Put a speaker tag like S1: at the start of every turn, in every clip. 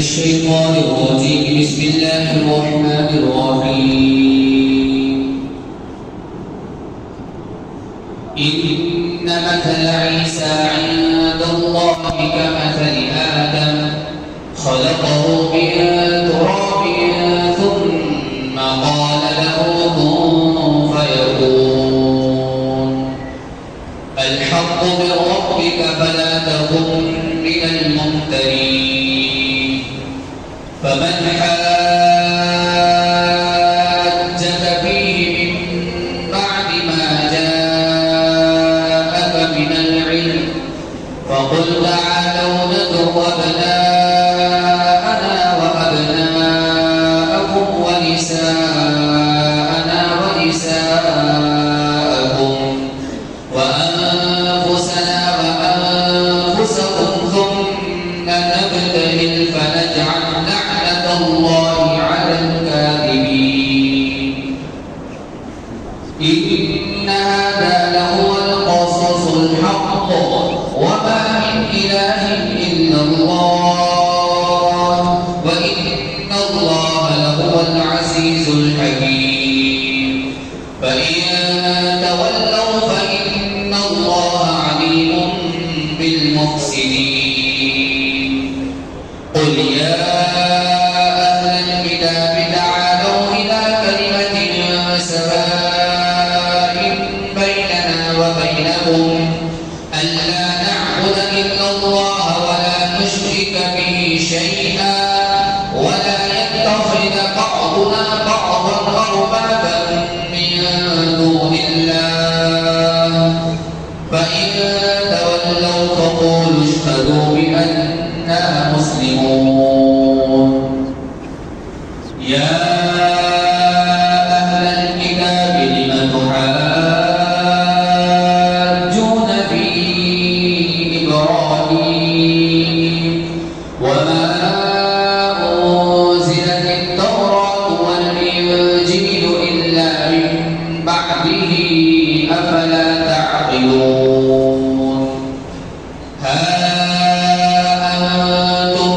S1: الشيطان الرجيم. بسم الله الرحمن الرحيم. إن مثل عيسى عند الله كمثل آدم خلقه من تراب ثم قال له كن فيكون. الحق من ربك فلا تكن من الممترين. فمن حاجك فيه من بعد ما جاءك من العلم فقل تعالوا ندع أبناءنا وأبناءكم ونساءنا ونساءكم وأنفسنا وأنفسكم ثم نبتهل فنجعل لعنة الله على الكاذبين. إن هذا لهو القصص الحق وما من إله إلا الله وإن الله لهو العزيز الحكيم. فإن تولوا فإن الله عليم بالمفسدين. قل يا أهل الكتاب تعالوا إلى كلمة سواء بيننا وبينكم ألا نعبد إلا الله ولا نشرك به شيئا ولا يتخذ بعضنا بعضا أربابا من دون الله فإن تولوا فقولوا اشهدوا بأننا مسلمون. يا أهل الكتاب لم تحاجون في إبراهيم وما أنزلت التوراة والإنجيل إلا من بعده أفلا تعقلون. ها أنتم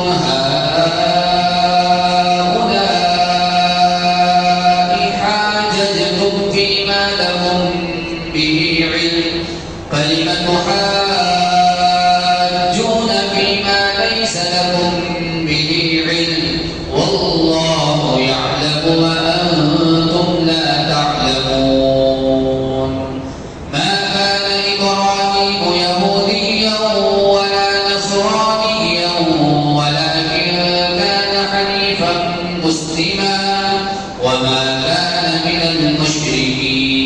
S1: هؤلاء حاججتم فيما لهم به علم فلم تحاجون فيما ليس لكم به علم والله يعلم وأنتم لا تعلمون. ما كان إبراهيم يهوديا ولا نصرانيا ولكن كان حنيفا مسلما وما كان من المشركين.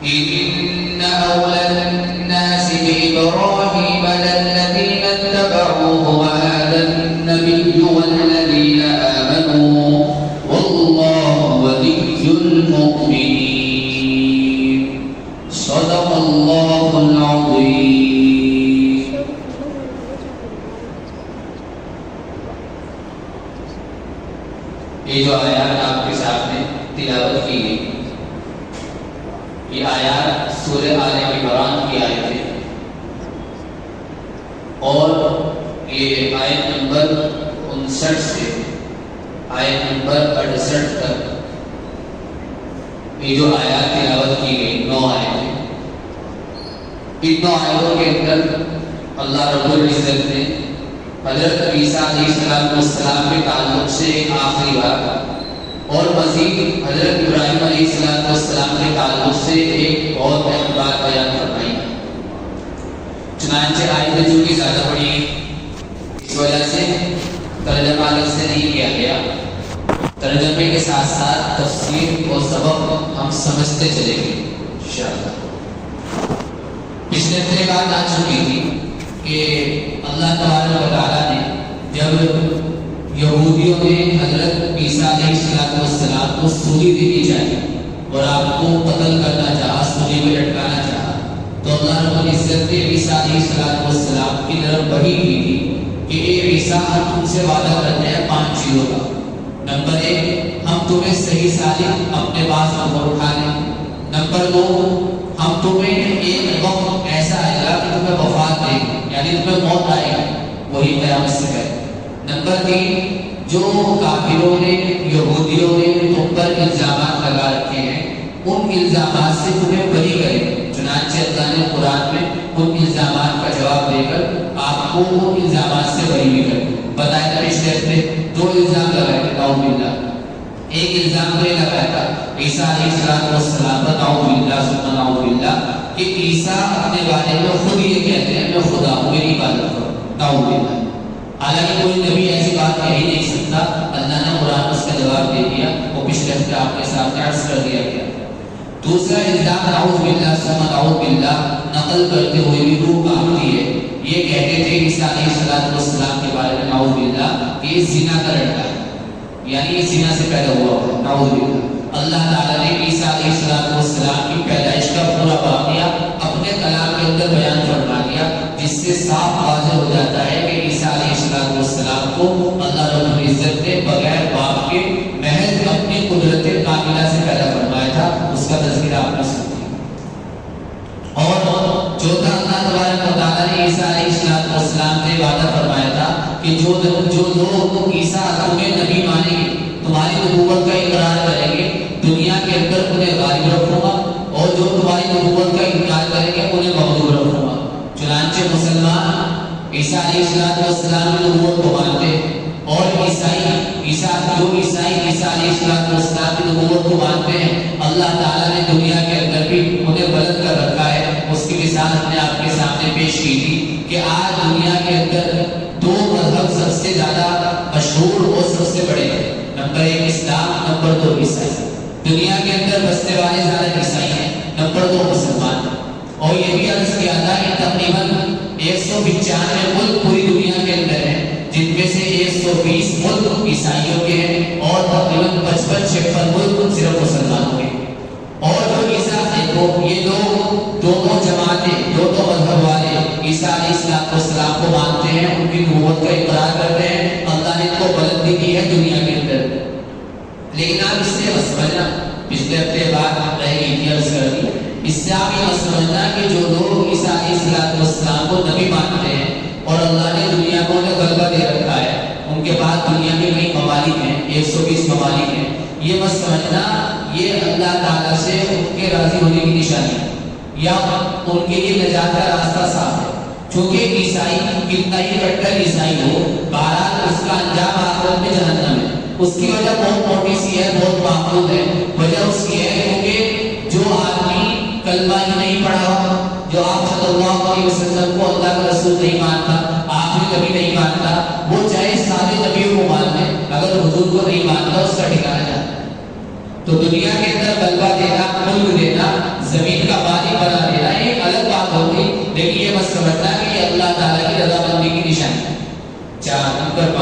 S1: إن أولى الناس بإبراهيم للذين اتبعوه وهذا النبي والذين آمنوا والله ولي المؤمنين. صدق الله العظيم. یہ جو آیات آپ کے سامنے تلاوت کی گئی یہ آیات سورہ آل عمران کی آیتیں اور یہ آیت نمبر 59 سے آیت نمبر 68 تک یہ جو آیات تلاوت کی گئی 9 آیتیں ان 9 آیتوں کے اندر اللہ رب العزت نے حضرت عیسیٰ علیہ السلام کے تعلق سے ایک آخری بات اور مزید حضرت ابراہیم علیہ السلام کے تعلق سے ایک بہت اہم بات بیان فرمائی. چنانچہ آیتیں چونکہ زیادہ بڑی ہیں اس وجہ سے ترجمہ الگ سے نہیں کیا گیا. ترجمے کے ساتھ ساتھ تفسیر اور سبق ہم سمجھتے چلیں گے انشاءاللہ. پچھلے ہفتے بات آ چکی تھی کہ اللہ تبارک و تعالیٰ نے جب یہودیوں نے حضرت عیسیٰ علیہ السلام کو سولی دینی چاہی اور آپ کو قتل کرنا چاہا سولی میں لٹکانا چاہا تو اللہ رب العزت نے عیسیٰ علیہ السلام کی طرف وحی کی تھی کہ اے عیسیٰ ہم تم سے وعدہ کرتے ہیں 5 چیزوں کا. نمبر 1 ہم تمہیں صحیح سالم اپنے پاس اٹھا لیں. نمبر 2 ہم تمہیں ایک وقت ایسا آئے گا کہ تمہیں وفات دے گی، یعنی تمہیں موت آئے گی وہی قیامت سے پہلے۔ نمبر 3، جو کافروں نے یہودیوں نے تم پر الزامات لگا رکھے ہیں ان الزامات سے تمہیں بری کرے، چنانچہ اللہ نے قرآن میں ان الزامات کا جواب دے کر آپ کو ان الزامات سے بری بھی کر بتایا تھا۔ پچھلے ہفتے 2 الزام لگائے تھے نعوذ باللہ۔ ایک الزام تو یہ لگایا تھا عیسیٰ علیہ السلام پر نعوذ باللہ ثم نعوذ باللہ کہ عیسیٰ اپنے بارے میں خود یہ کہتے ہیں میں خدا ہوں، میری عبادت کرو، نعوذ باللہ۔ حالانکہ کوئی نبی ایسی بات کہہ ہی نہیں سکتا، اللہ نے قرآن اس کا جواب دے دیا، وہ پچھلے ہفتے آپ کے ساتھ عرض کر دیا گیا۔ دوسرا الزام نعوذ باللہ ثم نعوذ باللہ نقل کرتے ہوئے بھی روح کانپتی ہے، یہ کہتے تھے عیسیٰ علیہ السلام کے بارے میں نعوذ باللہ کہ یہ زنا کا لڑکا ہے، یعنی یہ زنا سے پیدا ہوا ہے، نعوذ باللہ۔ اللہ تعالیٰ نے عیسیٰ علیہ السلام کی پیدائش کا پورا واقعہ اپنے کلام کے اندر بیان فرما دیا، جس سے صاف واضح ہو جاتا ہے کہ عیسیٰ علیہ السلام کو اللہ رب العزت نے بغیر باپ کے محض اپنی قدرت کاملہ سے پیدا فرمایا تھا، اس کا تذکرہ آپ نے سنا۔ اور چوتھا، اللہ تبارک و تعالیٰ نے عیسیٰ علیہ السلام سے وعدہ فرمایا تھا کہ جو لوگ عیسیٰ تمہیں نبی مانیں گے، تمہاری نبوت کا اقرار کریں گے، دنیا کے اندر انہیں غالب رکھوں گا، اور جو تمہاری نبوت کا انکار کریں گے انہیں مغلوب رکھوں گا۔ چنانچہ مسلمان عیسیٰ علیہ السلام کی نبوت کو مانتے ہیں، اور عیسائی عیسیٰ علیہ السلام کی نبوت کو مانتے ہیں، اللہ تعالیٰ نے دنیا کے اندر بھی انہیں بلند کر رکھا ہے۔ اس کی مثال ہم نے آپ کے سامنے پیش کی تھی کہ آج دنیا کے اندر 2 مذہب سب سے زیادہ مشہور اور سب سے بڑے ہیں، نمبر 1 اسلام، نمبر 2 عیسائی۔ دنیا کے اندر بسنے والے زیادہ عیسائی ہیں، نمبر 2 مسلمان۔ اور یہ بھی عرض کیا تھا کہ تقریباً 195 ملک پوری دنیا کے اندر ہیں، جن میں سے 120 ملک عیسائیوں کے ہیں، اور تقریباً 55-56 ملک صرف مسلمانوں کے۔ اور جو عیسیٰ دیکھو، یہ لوگ دونوں جماعتیں، دونوں مذہب والے عیسیٰ علیہ السلام کو مانتے ہیں، ان کی نبوت کا اقرار کرتے ہیں، اللہ نے ان کو بلندی دی ہے دنیا کے اندر۔ لیکن آپ اس سے مت سمجھنا، پچھلے ہفتے بات رہ گئی تھی، عرض کر دی، اس سے آپ یہ مت سمجھنا کہ جو لوگ عیسیٰ علیہ السلام کو نبی مانتے ہیں اور اللہ نے دنیا کو انہیں غلبہ دے رکھا ہے، ان کے بعد دنیا میں کئی ممالک ہیں، 120 ممالک ہیں، یہ مت سمجھنا یہ اللہ تعالیٰ سے ان کے راضی ہونے کی نشانی ہے یا ان کے لیے نجات کا راستہ صاف ہے۔ چونکہ عیسائی کتنا ہی کٹر عیسائی ہو، بہرحال اس کا انجام آخرت میں جہنم ہے۔ اس کی وجہ بہت موٹی سی ہے، بہت معقول ہے۔ وجہ اس کی ہے کیونکہ جو آدمی کلمہ ہی نہیں پڑھا، جو آپ صلی اللہ علیہ وسلم کو اللہ کا رسول نہیں مانتا، آخری نبی نہیں مانتا، وہ چاہے سارے نبیوں کو مان لے، اگر حضور کو نہیں مانتا اس کا ٹھکانا جاتا ہے۔ تو دنیا کے اندر غلبہ دینا، ملک دینا، زمین کا مالک بنا دینا ایک الگ بات ہوگی، لیکن یہ مت سمجھنا کہ یہ اللہ تعالیٰ کی رضامندی کی نشانی ہے۔ 4 نمبر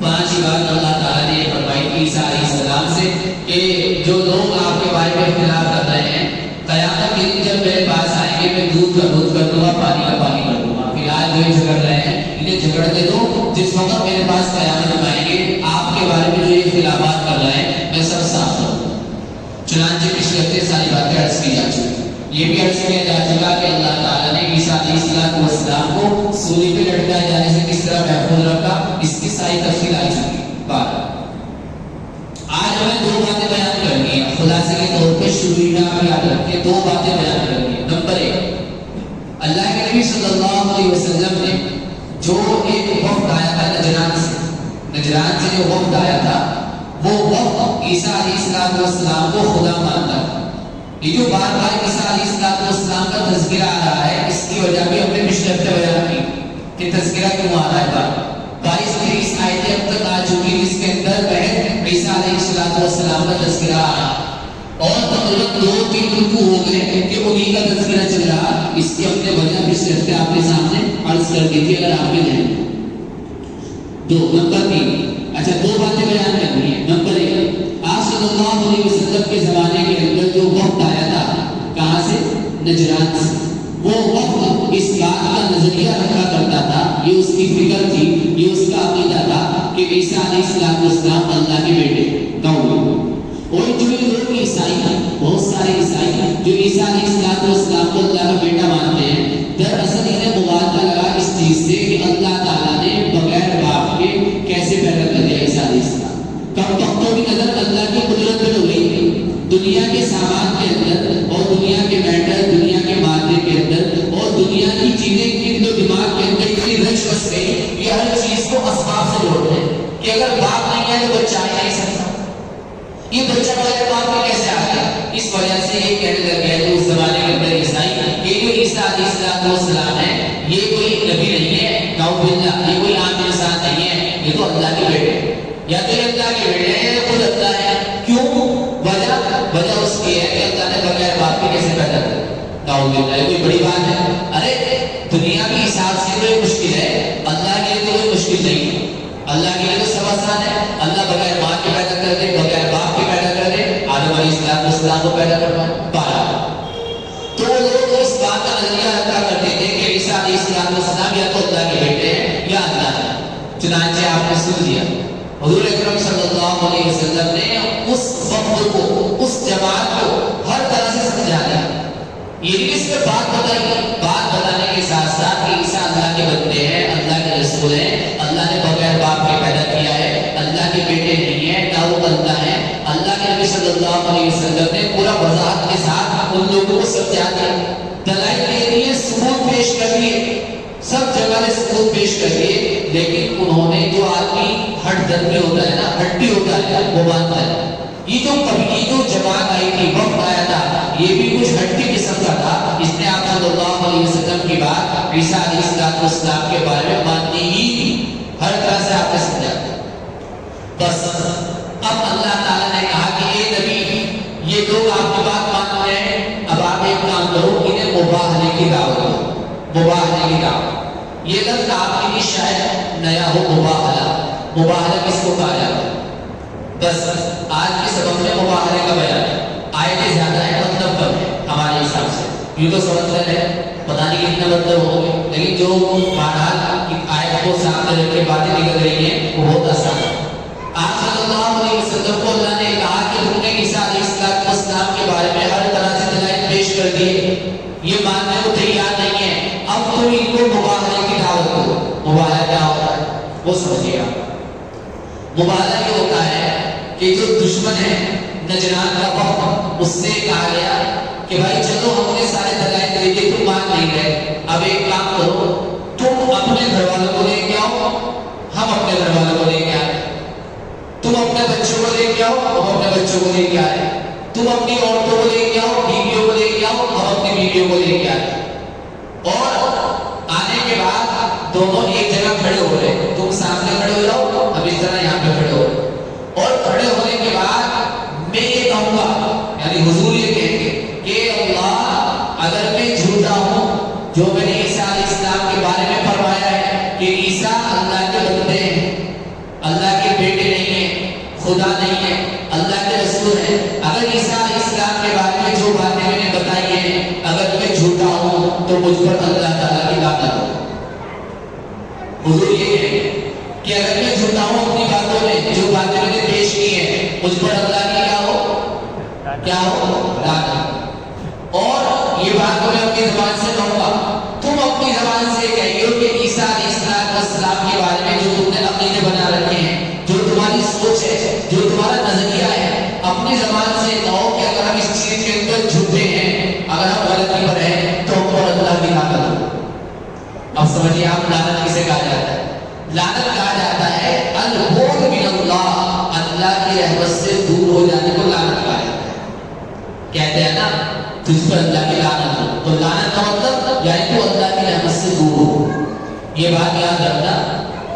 S1: 5 بات اللہ تعالیٰ نے یہ فرمائی تھی عیسیٰ علیہ السلام سے کہ جو لوگ آپ کے بارے میں اختلاف کر رہے ہیں، قیامت کے دن جب میرے پاس آئیں گے میں دودھ کا دودھ کر دوں گا، پانی کا پانی کر دوں گا۔ فی الحال جو یہ جھگڑ رہے ہیں انہیں جھگڑنے دو، جس وقت میرے پاس قیامت میں آئیں گے آپ کے بارے میں جو یہ اختلافات کر رہے ہیں میں سب صاف کروں گا۔ چنانچہ پچھلے ہفتے ساری باتیں عرض کی جا چکی، یہ بھی عرض کیا جا چکا کہ اللہ تعالیٰ نے عیسیٰ علیہ السلام کو سولی پہ لٹکائے جانے سے کس طرح محفوظ رکھا، اس کی ساری تفصیل آ چکی بات۔ آج ہمیں 2 باتیں بیان کرنی ہے، خلاصے کے طور پہ شروع میں آپ یاد رکھیں 2 باتیں بیان کرنی ہے۔ نمبر 1، اللہ کے نبی صلی اللہ علیہ وسلم نے جو ایک وفد آیا تھا نجران سے جو وفد آیا تھا، وہ وفد عیسیٰ علیہ السلام کو خدا مانتا تھا۔ یہ جو بار بار عیسیٰ علیہ السلام کا تذکرہ آ رہا ہے، اس کی وجہ بھی ہم نے پچھلے ہفتے بیان کی کہ تذکرہ کیوں آ رہا ہے۔ 22-23 آیتیں اب تک آ چکی جس کے اندر محض عیسیٰ علیہ السلام کا تذکرہ آ رہا ہے، اور تقریباً 2-3 رکوع ہو گئے کہ انہی کا تذکرہ چل رہا۔ اس کی ہم نے وجہ پچھلے ہفتے آپ کے سامنے عرض کر دی تھی، اگر آپ کے ذہن میں۔ نمبر 3، اچھا 2 باتیں بیان کرنی ہے۔ نمبر 1، آپ صلی اللہ علیہ وسلم کے زمانے کے اندر جو وقت آیا تھا، کہاں سے؟ نجران سے۔ وہ وقت اس بات کا نظریہ رکھا کرتا تھا، یہ اس کی فکر تھی، یہ اس کا عقیدہ تھا کہ عیسیٰ علیہ السلام اللہ کے بیٹے اور جو لوگ عیسائی ہیں، بہت سارے عیسائی ہیں جو عیسیٰ علیہ السلام کو اللہ کا بیٹا مانتے ہیں، دراصل انہیں موازنہ لگا اس چیز سے کہ اللہ تعالیٰ سامان کے اندر اور دنیا کے میٹر، دنیا کے مادے کے اندر اور دنیا کی چیزیں کی تو دماغ کے اندر اتنی رچ بس گئی کہ ہر چیز کو اسباب سے جوڑتے ہیں کہ اگر باپ نہیں ہے تو بچہ آ نہیں سکتا، یہ بچہ بغیر باپ کے کیسے آ گیا؟ اس وجہ سے یہ کہنے لگ گیا اس زمانے کے اندر عیسائی کہ جو عیسیٰ علیہ السلام ہے یہ کوئی نبی نہیں ہے، نعوذ باللہ، یہ کوئی عام انسان نہیں ہے، یہ تو اللہ کے بیٹے، یا تو یہ اللہ کے بیٹے ہیں یا خود اللہ ہے۔ کیوں؟ وجہ اس کی ہے کہ اللہ نے بغیر باپ کے کیسے پیدا کیا؟ نعوذ باللہ، یہ کوئی بڑی بات ہے؟ ارے دنیا کے حساب سے تو یہ مشکل ہے، اللہ کے لیے تو کوئی مشکل نہیں ہے، اللہ کے لیے تو سب آسان ہے۔ اللہ بغیر ماں کے پیدا کر دے، بغیر باپ کے پیدا کر دے، آدم علیہ السلام کو پیدا کروا پایا۔ تو لوگ اس بات کا نظریہ رکھا کرتے تھے کہ عیسیٰ علیہ السلام یا تو اللہ کے بیٹے ہیں یا اللہ ہے۔ چنانچہ آپ نے سن لیا حضور اکرم صلی اللہ علیہ وسلم نے اس وفد کو، اس جماعت کو ہر طرح سے سمجھا دیا۔ یہ نہیں اس میں بات بتائی، بات بتانے کے ساتھ ساتھ کہ عیسیٰ اللہ کے بندے ہیں، اللہ کے رسول ہیں، اللہ نے بغیر باپ کے پیدا کیا ہے، اللہ کے بیٹے نہیں ہیں، نہ وہ اللہ ہے۔ اللہ کے نبی صلی اللہ علیہ وسلم نے پورا وضاحت کے ساتھ ان لوگوں کو سمجھا دیا، دلائل دے دیے، ثبوت پیش کر دیے، سب جگہ نے ثبوت پیش کر دیے، لیکن انہوں نے جو آدمی ہٹ درمی ہوتا ہے نا، ہڈی ہوتا ہے، وہ مانتا ہے۔ یہ جو جماعت آئی تھی، وقت آیا تھا، یہ بھی کچھ ہڈی قسم کا تھا، اس نے آپ صلی اللہ علیہ وسلم کی بات عیسیٰ علیہ السلام کے بارے میں ماننی ہی تھی، ہر طرح سے آپ نے سمجھا۔ بس اب اللہ تعالیٰ نے کہا کہ اے نبی، یہ لوگ آپ کی بات مان رہے ہیں، اب آپ ایک کام کرو، انہیں مباہلے کی دعوت دو، مباہلے کی دعوت۔ یہ لفظ آپ کے لیے شاید نیا ہو، مباہلہ، مباہلہ کس کو کہا جاتا ہے؟ بس آج کے سبق میں مباہلے کا بیان، آیتیں زیادہ ہیں، مطلب کم ہے ہمارے حساب سے، یہ تو سمجھ رہے ہیں، پتہ نہیں کتنا مطلب ہوگا، لیکن جو بہرحال آیت کو سامنے رکھ کے باتیں نکل رہی ہیں وہ بہت آسان ہے۔ آپ صلی اللہ علیہ وسلم کو اللہ نے کہا کہ تم نے عیسیٰ علیہ السلام کے بارے میں ہر طرح سے دلائل پیش کر دیے، یہ ماننے کو تیار نہیں ہے، اب تم ان کو مباہلے کی دعوت دو۔ مباہلہ کیا ہوتا ہے وہ سمجھیے آپ۔ مباہلہ یہ ہوتا ہے کہ جو دشمن ہے نجران کا وقت، اس سے کہا گیا کہ بھائی چلو ہم نے سارے دلائل دے دیے، تم مان نہیں گئے، اب ایک کام کرو، تم اپنے گھر والوں کو لے کے آؤ، ہم اپنے گھر والوں کو لے کے آئے، تم اپنے بچوں کو لے کے آؤ، ہم اپنے بچوں کو لے کے آئے، تم اپنی عورتوں کو لے کے آؤ، بیویوں کو لے کے آؤ، ہم اپنی بیویوں کو لے کے آئے، اور آنے کے بعد دونوں ایک جگہ کھڑے ہو رہے، تم سامنے کھڑے ہو جاؤ، ہم اس طرح یہاں پہ کھڑے ہو رہے، اور کھڑے ہونے کے بعد میں یہ کہوں گا، یعنی حضور یہ کہیں گے کہ اللہ اگر میں جھوٹا ہوں جو میں نے عیسیٰ علیہ السلام کے بارے میں فرمایا ہے کہ عیسیٰ اللہ کے بندے ہیں، اللہ کے بیٹے نہیں ہیں، خدا نہیں ہے، اللہ کے رسول ہیں، اگر عیسیٰ علیہ السلام کے بارے میں جو باتیں میں نے بتائی ہیں اگر میں جھوٹا ہوں تو مجھ پر اللہ تعالیٰ کی لعنت ہو۔ حضور یہ کہیں گے کہ اگر میں جھوٹا ہوں اپنی باتوں میں، جو باتیں میں نے پیش کی ہیں، مجھ پر اللہ کی کیا ہو لعنت۔ اور یہ بات کو میں اپنی زبان سے کہوں گا، تم اپنی زبان سے کہیے کہ عیسیٰ علیہ السلام کے بارے میں جو تم نے عقیدے بنا رکھے ہیں، جو تمہاری سوچ ہے، جو تمہارا نظریہ ہے، اپنی زبان سے کہو کہ اگر ہم اس چیز کے اندر جھوٹے ہیں، اگر ہم غلطی پر ہیں تو ہم پر اللہ کی لعنت ہو۔ اب سمجھیے آپ لعنت کسے کہا جاتا ہے؟ لعنت کہا جاتا ہے البعد من اللہ، اللہ کی رحمت سے دور ہو جانے کو لعنت کہا جاتا ہے۔ کہتے ہیں نا تجھ پر اللہ کی لعنت ہو، تو لعنت کا مطلب یعنی تو اللہ کی رحمت سے دور ہو۔ یہ بات یاد رکھنا،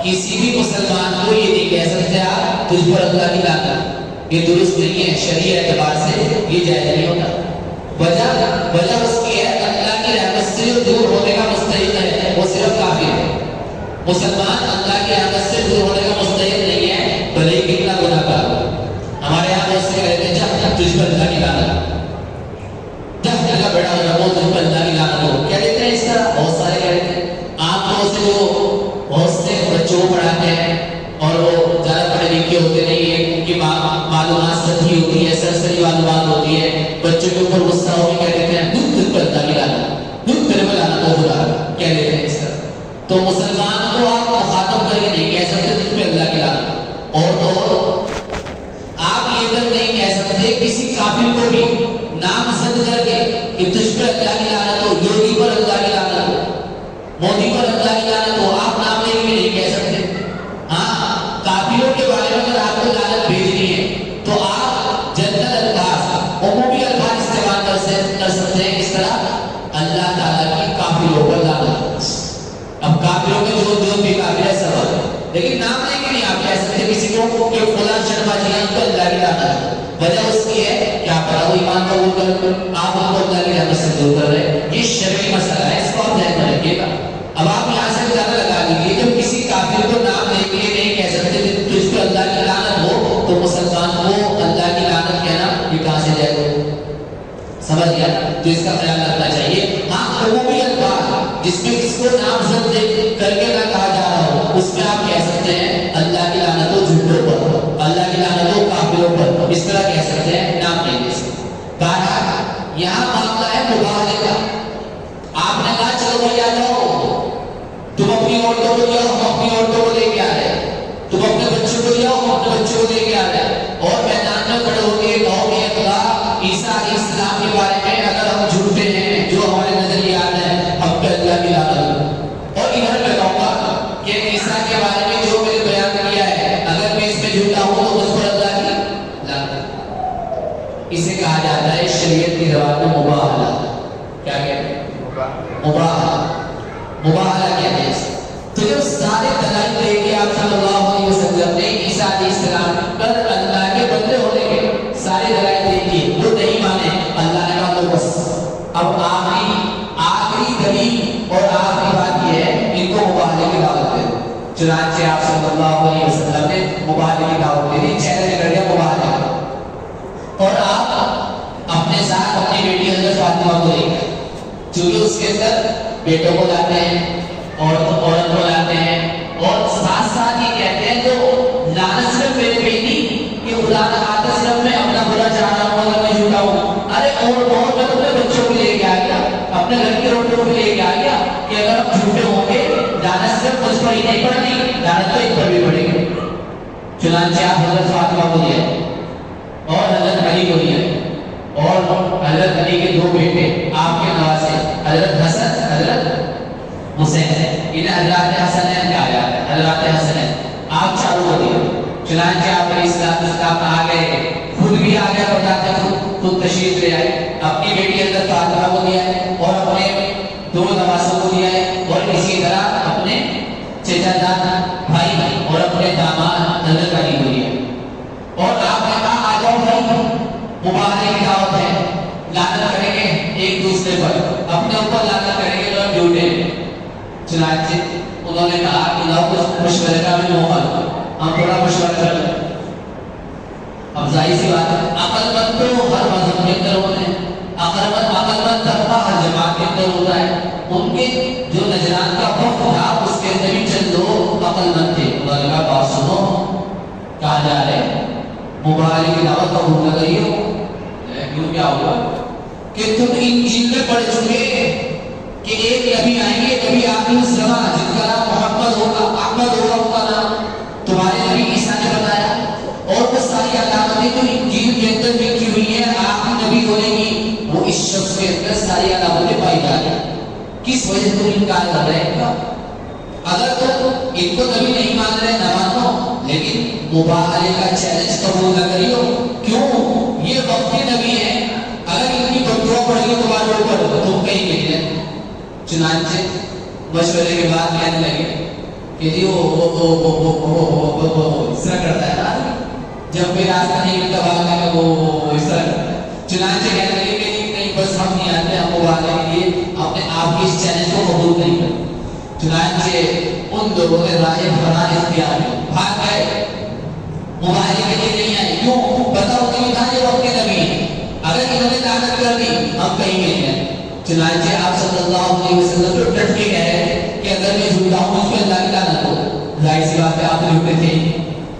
S1: کسی بھی مسلمان کو یہ نہیں کہہ سکتے آپ تجھ پر اللہ کی لعنت، یہ درست نہیں ہے، شرعی اعتبار سے یہ جائز نہیں ہوتا۔ وجہ اس کی ہے اللہ کی رحمت سے جو دور ہونے کا مستحق ہے وہ صرف کافر ہے، مسلمان اللہ کی رحمت سے دور ہونے کا مستحق نہیں ہے، بھلے ہی کتنا گناہ گار ہو۔ ہمارے یہاں بہت سے کہتے ہیں جب تجھ پر اللہ کی لعنت، جب اللہ بڑا ہو جب تجھ پر اللہ کی لعنت ہو، کیا دیتے ہیں اس طرح؟ بہت سارے کہتے ہیں۔ عام طور سے جو بہت سے بچوں کو پڑھاتے ہیں اور وہ زیادہ پڑھے لکھے ہوتے نہیں ہیں، ان کی معلومات سطحی ہوتی ہے، سرسری معلومات ہوتی ہے، بچوں کے اوپر غصہ ہو کے کہہ دیتے ہیں دودھ تجھ پر اللہ کی لعنت، دودھ تیرے پر لعنت ہو خدا، کہہ دیتے ہیں اس طرح۔ تو مسلمان کو آپ مخاطب کر کے نہیں کہہ سکتے تجھ پہ اللہ کی لعنت، اور آپ یہ تک نہیں کہہ سکتے کسی کافر کو بھی کہ تجھ پر اللہ کی لعنت ہو، یوگی پر اللہ کی لعنت ہو، مودی پر اللہ کی لعنت ہو، آپ نام لے کے نہیں کہہ سکتے. ہاں کافروں کے بارے میں اگر آپ کو لعنت بھیجنی ہے تو آپ جنرل الفاظ، عمومی الفاظ استعمال کر سکتے ہیں. اس طرح اللہ تعالیٰ کی کافروں پر لعنت. اب کافروں کے جو بھی کافر ہے سب، لیکن نام لے کے نہیں آپ کہہ سکتے کسی کو کہ فلاں شرما جی ہیں تو اللہ کی لعنت ہے. وجہ اس کی ہے کہ آپ وہ ایمان قبول کر آپ ان کو اللہ کی رحمت سے دور کر رہے ہیں. یہ شرعی مسئلہ ہے، اس کو آپ ذہن میں رکھیے گا. اب آپ یہاں سے زیادہ لگا لیجیے کہ کسی کافر کو نام لے کے نہیں کہہ سکتے کہ تجھ پہ اللہ کی لعنت ہو، تو مسلمان کو اللہ کی لعنت کہنا یہ کہاں سے جائے گا؟ سمجھ گیا؟ تو اس کا خیال رکھنا چاہیے. ہاں عمومی الفاظ جس میں کس کو نامزد کر کے نہ کہا جا رہا ہو اس میں آپ کہہ سکتے ہیں اللہ کی لعنت ہو جھوٹوں پر، اللہ کی لعنت ہو کافروں پر، اس طرح کہہ سکتے ہیں نام لینے سے. بہرحال یہاں معاملہ ہے مباہلے کا. آپ نے کہا چلو بھائی آ جاؤ، تم اپنی عورتوں کو لے آؤ، ہم اپنی عورتوں کو لے کے آ رہے ہیں، تم اپنے بچوں کو لے آؤ، ہم اپنے بچوں کو لے کے آ رہے ہیں. اور میدان میں کھڑے ہو کے کہو کہ خدا عیسیٰ علیہ السلام کے بارے میں اگر ہم جھوٹے ہیں جو ہمارے نظریات ہیں ہم پہ اللہ کی لعنت ہو. اور ادھر میں کہوں گا کہ عیسیٰ کے بارے میں جو میں نے بیان کیا ہے اگر میں اس میں جھوٹا ہوں تو اس پر اللہ کی لعنت. اسے کہا جاتا ہے شریعت کی زبان میں مباہلہ. کیا کہتے ہیں؟ مباہلہ کہتے ہیں. تو جب سارے دلائل لے کے آپ صلی اللہ علیہ وسلم نے عیسیٰ علیہ السلام پر اللہ کے بندے ہونے کے سارے دلائل دے دیے، وہ نہیں مانے، اللہ نے کہا تو بس اب آخری دلیل اور آخری بات یہ ہے ان کو مباہلے کی دعوت دے. چنانچہ آپ صلی اللہ علیہ وسلم نے مباہلے کی دعوت دے دی، چیلنج کر دیا مباہلہ. اور آپ اپنے ساتھ اپنی بیٹی حضرت فاطمہ کو لے گئے، چونکہ اس کے اندر بیٹوں کو لاتے ہیں، عورت کو لاتے ہیں، اور ساتھ ساتھ یہ کہتے ہیں جو لعنت صرف میرے پہ نہیں کہ خدا نہ خاطر صرف میں اپنا برا چاہ رہا ہوں اگر میں جھوٹا ہوں. ارے اور بہت میں اپنے بچوں کو لے کے آ گیا، اپنے گھر کے روٹوں کو لے کے آ گیا کہ اگر ہم جھوٹے ہوں گے لعنت صرف مجھ پر ہی نہیں پڑنی، لعنت تو ان پر بھی پڑے گی. چنانچہ آپ حضرت فاطمہ کو لے اور حضرت علی کو لے اور حضرت علی کے دو بیٹے آپ کے نواسے حضرت حسن حضرت حسین ہے، انہیں حضرات حسنین کہا جاتا ہے. حضرات حسنین آپ چاروں کو دیا. چنانچہ آپ علیہ السلام آ گئے، خود بھی آ گئے، بتاتے خود تشریف لے آئے، اپنی بیٹی حضرت فاطمہ کو دیا ہے اور اپنے دو نواسوں کو دیا ہے، اور اسی طرح اپنے چچا جان بھائی اور اپنے داماد حضرت علی کو دیا. اور آپ نے کہا آ جاؤ بھائی، مباہلے کی دعوت ہے، لعنت کریں گے ایک دوسرے پر، اپنے اوپر لعنت کریں گے تو ہم جھوٹے ہیں. چنانچہ انہوں نے کہا کہ لاؤ کچھ مشورے کا بھی موقع دو، ہم تھوڑا مشورہ کر لیں. اب ظاہر سی بات ہے عقل مند تو ہر مذہب کے اندر ہوتے ہیں، عقل مند طبقہ ہر جماعت کے اندر ہوتا ہے. ان کے جو نجران کا وقت تھا اس کے اندر بھی چند لوگ عقل مند تھے. انہوں نے کہا بات سنو، کہا جا رہے مباہلے کی دعوت قبول نہ کریے. کیوں کیا ہوگا کہ تم انجیل میں پڑھ چکے کہ ایک نبی آئیں گے، نبی آخر الزمان جن کا نام محمد ہوگا، احمد ہوگا ان کا نام، تمہارے نبی عیسیٰ نے بتایا. اور وہ ساری علامتیں جو انجیل کے اندر لکھی ہوئی ہیں آخری نبی ہونے کی، وہ اس شخص کے اندر ساری علامتیں پائی جا رہی ہیں. کس وجہ سے تم انکار کر رہے ہیں ان کا؟ اگر تم ان کو نبی نہیں مان رہے نہ مانو، لیکن مباہلے کا چیلنج قبول نہ کریو. کیوں؟ یہ وقت کے نبی ہیں، اگر ان کی بددعا پڑ گئی تمہارے اوپر تو تم کہیں گے نہیں. چنانچہ مشورے کے بعد کہنے لگے کہ جی اس طرح کرتا ہے نا، جب کوئی راستہ نہیں ملتا بھاگنے میں وہ اس طرح کرتا ہے. چنانچہ کہنے لگے کہ نہیں بس ہم نہیں آتے، ہم مباہلے کے لیے اپنے آپ کے اس چیلنج کو قبول نہیں کرتے. چنانچہ ان لوگوں نے راہ فراہ اختیار کی، بھاگ گئے، مباہلے کے لیے نہیں آئے. کیوں؟ بتاؤ کہ یہ وقت کے نبی ہیں، اگر انہوں نے لعنت کر دی ہم کہیں گے نہیں. چنانچہ آپ صلی اللہ علیہ وسلم تو ڈٹ کے کہہ رہے ہیں کہ اگر میں جھوٹا ہوں مجھ پہ اللہ کی لعنت ہو. ظاہر سی بات ہے آپ جھوٹے تھے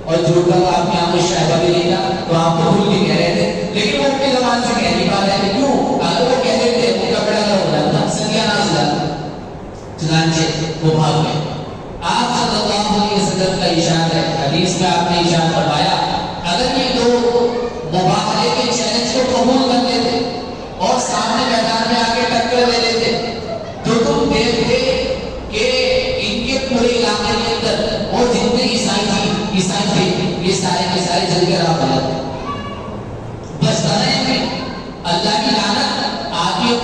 S1: اور جھوٹ کا آپ کے یہاں کوئی شائبہ بھی نہیں تھا تو آپ کو بھول کے کہہ رہے تھے، لیکن وہ اپنی زبان سے کہہ نہیں پا رہے تھے. کیوں؟ اگر وہ کہہ رہے تھے ان کا بڑا گھر ہو جاتا سنگیا ناز لاتا. چنانچہ وہ بھاگ گئے. آپ صلی اللہ علیہ وسلم کا ارشاد ہے، حدیث میں آپ نے ارشاد فرمایا اگر یہ دو مباہلے کے چیلنج کو قبول کر لیتے اور سامنے میدان میں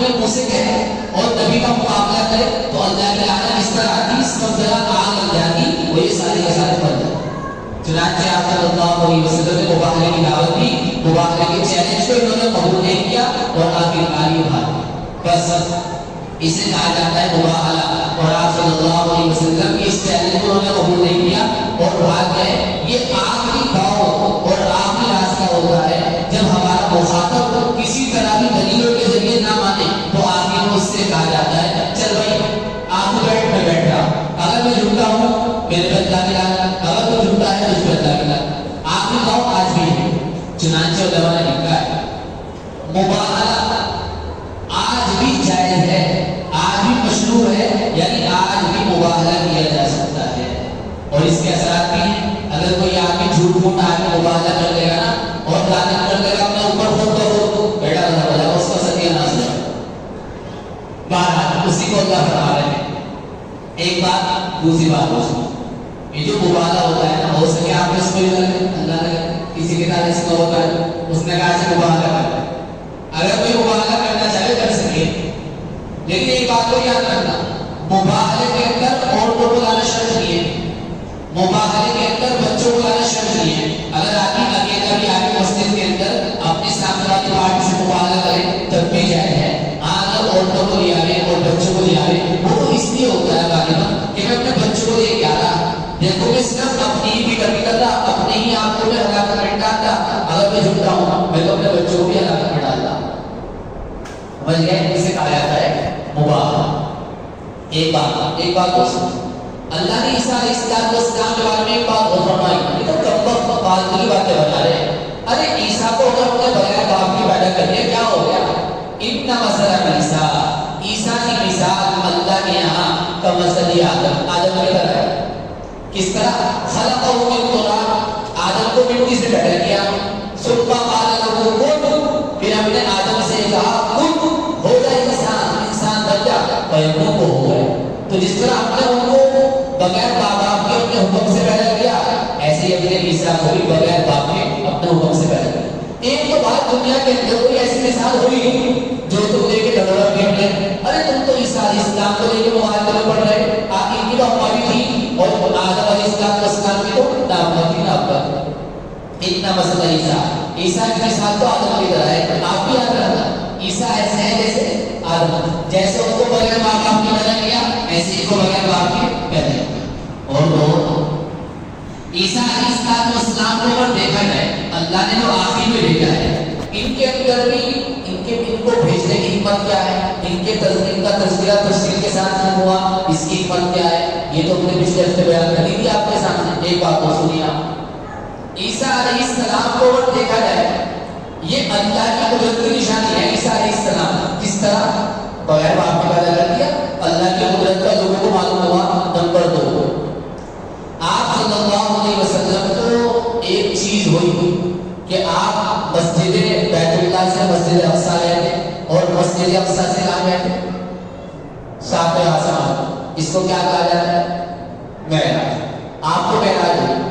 S1: میں منہ سے کہے اور نبی کا مقابلہ کرے تو اللہ کی لعنت اس طرح آتی، سب جگہ آگ لگ جاتی، وہ یہ سارے کے سارے بن جاتے۔ چنانچہ آپ صلی اللہ علیہ وسلم نے مباہلے کی دعوت دی، مباہلے کے چیلنج کو انہوں نے قبول نہیں کیا اور آخرکار یہ بھاگ گئے۔ بس اسے کہا جاتا ہے مباہلہ، اور آپ صلی اللہ علیہ وسلم کی اس چیلنج کو انہوں نے قبول نہیں کیا اور بھاگ گئے۔ یہ آخری دور اور آخری راستہ ہوتا ہے جب ہمارا مخاطب کسی طرح بھی دلیلوں کے ذریعے نہ مانے تو آخر میں اس سے کہا جاتا ہے چل بھائی آپ بیٹھ میں بیٹھ رہا، اگر میں جھوٹا ہوں میرے پہ اللہ کی لعنت، اگر تو جھوٹا ہے مجھ پہ اللہ کی لعنت۔ آخری دور آج بھی ہے۔ چنانچہ علماء نے لکھا ہے مباہلہ آج بھی جائز ہے، آج بھی مشروع ہے، یعنی آج بھی مباہلہ کیا جا سکتا ہے اور اس کے اثرات بھی ہیں۔ اگر کوئی آدمی جھوٹ موٹ آ کے مباہلہ کر لے گا نا اور لعنت کر لے گا اپنے اوپر خود بخود بیٹا بنا ہو جائے گا، اس کا ستیہ ناش ہو جائے گا۔ بہرحال اسی کو اللہ فرما رہے ہیں۔ ایک بات دوسری بات پوچھو، یہ جو مباہلہ ہوتا ہے نا، ہو سکے آپ نے اس کو اللہ نے کسی کے ساتھ اس کا ہوتا ہے، اس نے کہا اسے مباہلہ کرنا، اگر کوئی مباہلہ کرنا چاہے کر سکے، لیکن ایک بات کو یاد رکھنا مباہلے کے اندر عورتوں کو لانا شرط نہیں ہے، مباہلے کے اندر بچوں کو لانا شرط نہیں ہے۔ اگر آدمی اکیلا بھی آگے مسجد کے اندر اپنے سامنے والی پارٹی سے مباہلہ کرے تب بھی جائز ہے۔ اگر عورتوں کو لے آئے اور بچوں کو لے آئے وہ تو اس لیے ہوتا ہے غالباً کہ میں اپنے بچوں کو لے کے آ رہا، دیکھو میں صرف اپنی ہی فکر نہیں کرتا، اپنے ہی آپ کو میں ہلاکت میں ڈالتا، اگر میں جھوٹا ہوں میں تو اپنے بچوں کو بھی ہلاکت میں ڈالتا۔ سمجھ گئے؟ اسے کہا جاتا ہے مباہلہ۔ ایک بات اور سمجھ، اللہ نے عیسیٰ علیہ السلام کے بارے میں ایک بات اور فرمائی، یہ تو کم وقت فالتو کی باتیں بتا رہے ہیں۔ ارے عیسیٰ کو اگر ہم نے بغیر باپ کی پیدا کر دیا کیا ہو گیا؟ ان مثل عیسیٰ، عیسیٰ کی مثال اللہ کے یہاں کا مثل آدم، آدم کی طرح ہے۔ کس طرح؟ خلقہ من تراب، آدم کو مٹی سے پیدا کیا، ثم قال له کن، پھر ہم نے آدم سے کہا کن ہو جائے انسان بن جا، فیکون وہ ہو گئے۔ تو جس طرح ہم نے ان کو بغیر باپ کے اپنے حکم سے پیدا کیا، ایسے ہی اپنے عیسیٰ کو بھی بغیر باپ کے اپنے حکم سے پیدا کیا۔ ایک تو بات دنیا کے اندر کوئی ایسی مثال ہوئی نہیں جو تم لے کے ڈبرا پھینک لیں، ارے تم تو عیسیٰ علیہ السلام کو لے کے موبائل میں پڑھ رہے، آپ ان کی تو اما بھی تھی اور آدم علیہ السلام کی تو نہ اما تھی نہ ابا تھی۔ اتنا مسئلہ عیسیٰ کی مثال تو آدم کی طرح ہے، آپ بھی یاد رکھنا عیسیٰ ایسے ہیں جیسے آدم، جیسے ان کو بغیر ماں باپ کی پیدا کیا ایسے ہی کو بغیر باپ کے پیدا کیا۔ اور عیسیٰ علیہ السلام کو اگر دیکھا جائے اللہ نے جو آخری میں بھیجا ہے، ان کے اندر بھی ان کو بھیجنے کی حکمت کیا ہے، ان کے تذکیر کا تذکرہ تفصیل کے ساتھ نہیں ہوا، اس کی حکمت کیا ہے، یہ تو ہم نے پچھلے ہفتے بیان کر دی تھی آپ کے سامنے۔ ایک بات کو سنیے آپ، عیسیٰ علیہ السلام کو اگر دیکھا جائے یہ اللہ کی قدرت کی نشانی ہے۔ عیسیٰ علیہ السلام کس طرح بغیر باپ کے پیدا کر دیا، اللہ کی قدرت کا لوگوں کو معلوم ہوا۔ نمبر 2، آپ صلی اللہ علیہ وسلم کو ایک چیز ہوئی کہ آپ مسجد بیت اللہ سے مسجد اقصیٰ گئے تھے اور مسجد اقصیٰ سے کہاں گئے تھے؟ ساتویں آسمان، اس کو کیا کہا جاتا ہے؟ معراج۔ آپ کو معراج ہوئی،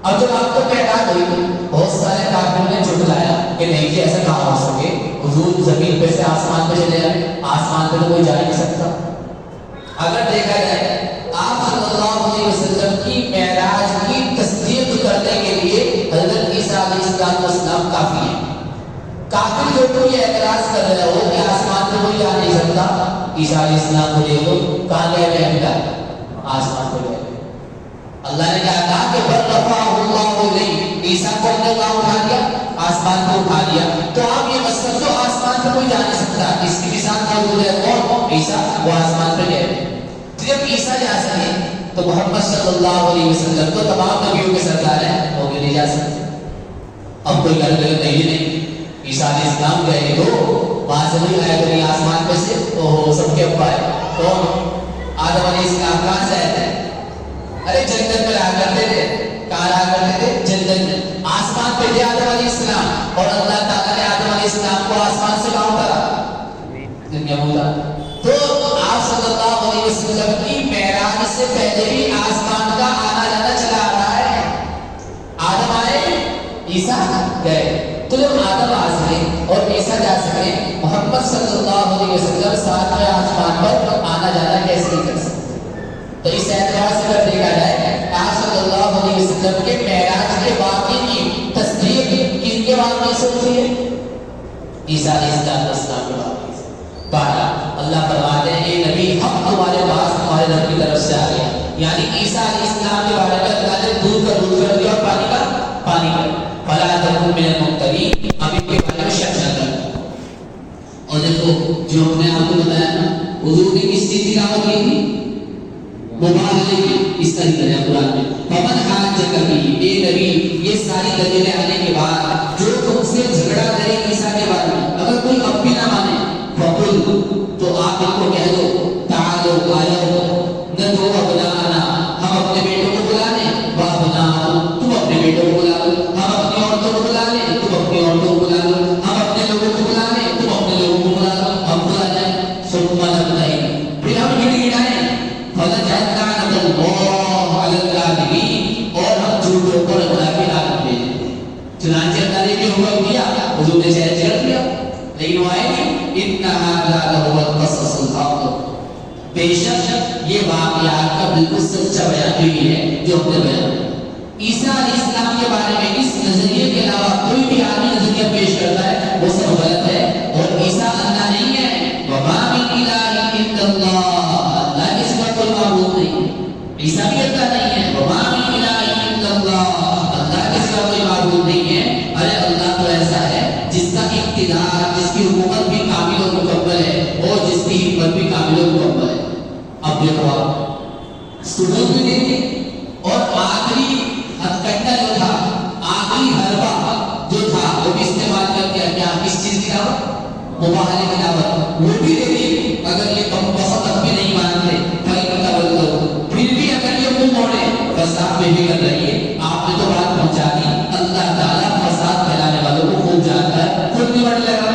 S1: اب جب آپ کو معراج ہوئی بہت سارے کافروں نے جھٹلایا کہ نہیں جی ایسا کہاں ہو سکے، حضور زمین پہ سے آسمان پہ چلے جائیں، آسمان پہ تو کوئی جا نہیں سکتا۔ اگر دیکھا جائے آپ صلی اللہ علیہ وسلم کی معراج کی تصدیق کرنے کے لیے حضرت عیسیٰ علیہ السلام کافی ہے۔ کافر جو کوئی اعتراض کر رہے ہو کہ آسمان پہ کوئی جا نہیں سکتا، عیسیٰ علیہ السلام کو دیکھو کہاں گئے ہیں؟ آسمان پہ گئے۔ اللہ نے کہا کہ بل رفعہ اللہ الیہ، عیسیٰ کو اللہ اٹھا دیا، آسمان کو اٹھا دیا۔ تو آپ یہ مسئلہ تو آسمان پہ کوئی جا نہیں سکتا، اس کی مثال موجود ہے کون؟ عیسیٰ، وہ آسمان پہ گئے۔ جب عیسیٰ جا سکے تو محمد صلی اللہ علیہ وسلم تو تمام نبیوں کے سردار ہیں، وہ بھی نہیں جا سکتے۔ اب کوئی کہنے لگے نہیں عیسیٰ علیہ السلام گئے تو وہاں سے نہیں آئے، تو آسمان پہ سے اوہ سب کے ابا ہے کون؟ آدم علیہ السلام۔ کہاں سے آئے تھے؟ ارے جنت میں رہا کرتے تھے، کہاں رہا کرتے تھے؟ جنت میں۔ آسمان پہ تھے آدم علیہ السلام اور اللہ تعالیٰ نے آدم علیہ السلام کو آسمان سے کہاں اتارا؟ تو آپ صلی اللہ علیہ وسلم کی معراج سے پہلے بھی آسمان کا آنا جانا چلا آ رہا ہے۔ آدم آئے، عیسیٰ گئے۔ تو جب آدم آ سکے اور عیسیٰ جا سکے، محمد صلی اللہ وسلم ساتویں آسمان پر آنا جانا کیسے کر سکتے؟ تو اس اعتبار سے اگر دیکھا جائے آپ صلی اللہ علیہ وسلم کے معراج کے واقعے کی تصدیق کن کے واقعے سے ہوتی ہے؟ عیسیٰ علیہ السلام کے واقعے سے۔ پارا اللہ فرماتے ہیں اے نبی ہم تمہارے پاس ہمارے رب کی طرف سے آ گئے، یعنی عیسیٰ علیہ السلام کے بارے میں اللہ نے دودھ کا دودھ کر دیا اور پانی کا پانی کر دیا۔ فلا تکن من الممترین، اب ان کے بارے میں شک نہ کرنا۔ اور دیکھو جو ہم نے آپ کو بتایا نا، حضور نے کس چیز کی دعوت کی تھی؟ مباہلے کی۔ اس طریقے سے قرآن میں فمن حاجک فیہ، اے نبی یہ ساری دلیلیں آنے کے بعد جو تم سے جھگڑا کرے عیسیٰ کے بارے میں، اگر کوئی اب بھی نہ مانے فقل، تو آپ ان کو کہہ دو تعالوا آؤ ندعو ابناءنا، ہم اپنے بیٹوں کو بلا لیں، وابناءکم تم اپنے بیٹوں کو بلا لو، ہم اپنی عورتوں کو بلا لیں، تم اپنی عورتوں کو بلا لو، ہم اپنے لوگوں کو بلا لیں، تم اپنے لوگوں کو بلا لو، ہم بلا جائیں، ثم نبتہل، پھر ہم گڑ گڑائیں، فنجعل لعنۃ اللہ علی الکاذبین، اور ہم جھوٹوں پر اللہ کی لعنت بھیجیں۔ چنانچہ اللہ نے کیا حکم دیا، حضور نے شہر چھڑ دیا، لیکن وہ آئے نہیں، ان ھذا لہو القصص الحق، بے شک یہ واقعات کا بالکل سچا بیان ہوئی ہے جو ہم نے بیان کیا۔ عیسیٰ علیہ السلام کے بارے میں اس نظریے کے علاوہ کوئی بھی آدمی نظریہ پیش کرتا ہے وہ سب غلط ہے، اور عیسیٰ اللہ نہیں ہے، وما من الہ الا اللہ، اللہ کے سوا کوئی معبود نہیں، عیسیٰ بھی اللہ نہیں ہے، وما من الہ الا اللہ، اللہ کے سوا کوئی معبود نہیں ہے۔ ارے اللہ تو ایسا ہے جس کا اقتدار، جس کی حکومت بھی کامل و مکمل ہے اور جس کی حکمت بھی کامل و مکمل ہے۔ اب دیکھو آپ ثبوت بھی دیتے، اور آخری ہتھکڑا جو تھا، آخری حربہ جو تھا وہ بھی استعمال کر کے کیا کس چیز کی دعوت؟ مباہلے کی دعوت، وہ بھی دیتے۔ اگر یہ کم بہت اب بھی نہیں مانتے پھر بھی اگر یہ منہ موڑے فساد میں بھی کر رہی ہے، آپ نے تو بات پہنچا دی، اللہ تعالیٰ فساد پھیلانے والوں کو خوب جانتا ہے، خود بھی بڑھ لگا۔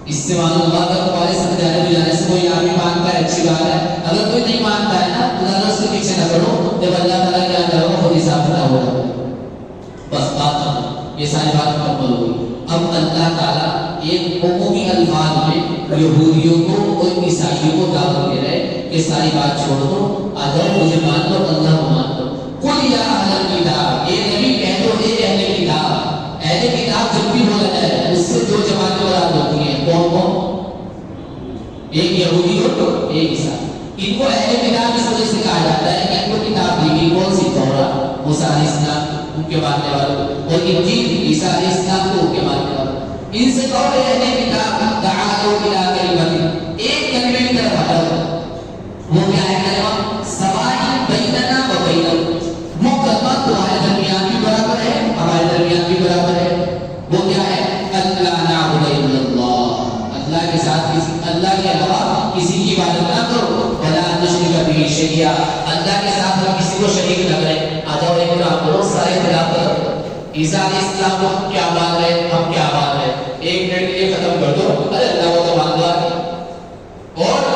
S1: اس سے معلوم ہوا اگر تمہارے سمجھانے بجانے سے کوئی آدمی مانتا ہے اچھی بات ہے، اگر کوئی نہیں مانتا ہے نا تو ذرا اس کے پیچھے نہ پڑو، جب اللہ تعالیٰ کیا کرو گا خود حساب کتاب ہو جائے گا۔ بس بات ختم، یہ ساری بات مکمل ہو گئی۔ اب اللہ تعالیٰ ایک عمومی الفاظ میں یہودیوں کو اور عیسائیوں کو دعوت دے رہے کہ ساری بات چھوڑ دو، آ جاؤ مجھے مان لو، اللہ کو مان لو۔ قل یا اہل الکتاب، اے نبی کہہ دو اے اہل کتاب، اہل کتاب جب بھی بولا جائے اس سے دو جماعتیں مراد ہوتی ہیں، کون کون؟ ایک یہودی اور ایک عیسائی۔ ان کو اہل کتاب اس وجہ سے کہا جاتا ہے کہ ان کو کتاب دی گئی کون سی؟ تورات، موسیٰ علیہ السلام ان کے ماننے والوں، اور انجیل عیسیٰ علیہ السلام کو ان کے ماننے والوں۔ ان سے کہو اے اہل کتاب تعالوا الی کلمۃ، ایک کلمے کی طرف آ جاؤ۔ وہ کیا ہے کلمہ؟ سواء بیننا و بینکم، وہ کلمہ تمہارے درمیان بھی برابر ہے ہمارے درمیان بھی برابر ہے۔ وہ کیا ہے؟ اللہ نعبد الا اللہ، اللہ کے ساتھ اللہ کے علاوہ کسی کی عبادت نہ کرو، ولا نشرک بہ شیئا، اللہ کے ساتھ ہم کسی کو شریک نہ کریں۔ آ جاؤ ایک کام کرو، سارے اختلاف کرو، عیسیٰ علیہ السلام کو ہم کیا مان رہے ہیں، ہم کیا مان رہے ہیں، ایک منٹ کے لیے ختم کر دو، ارے اللہ کو تو مان دو آگے۔ اور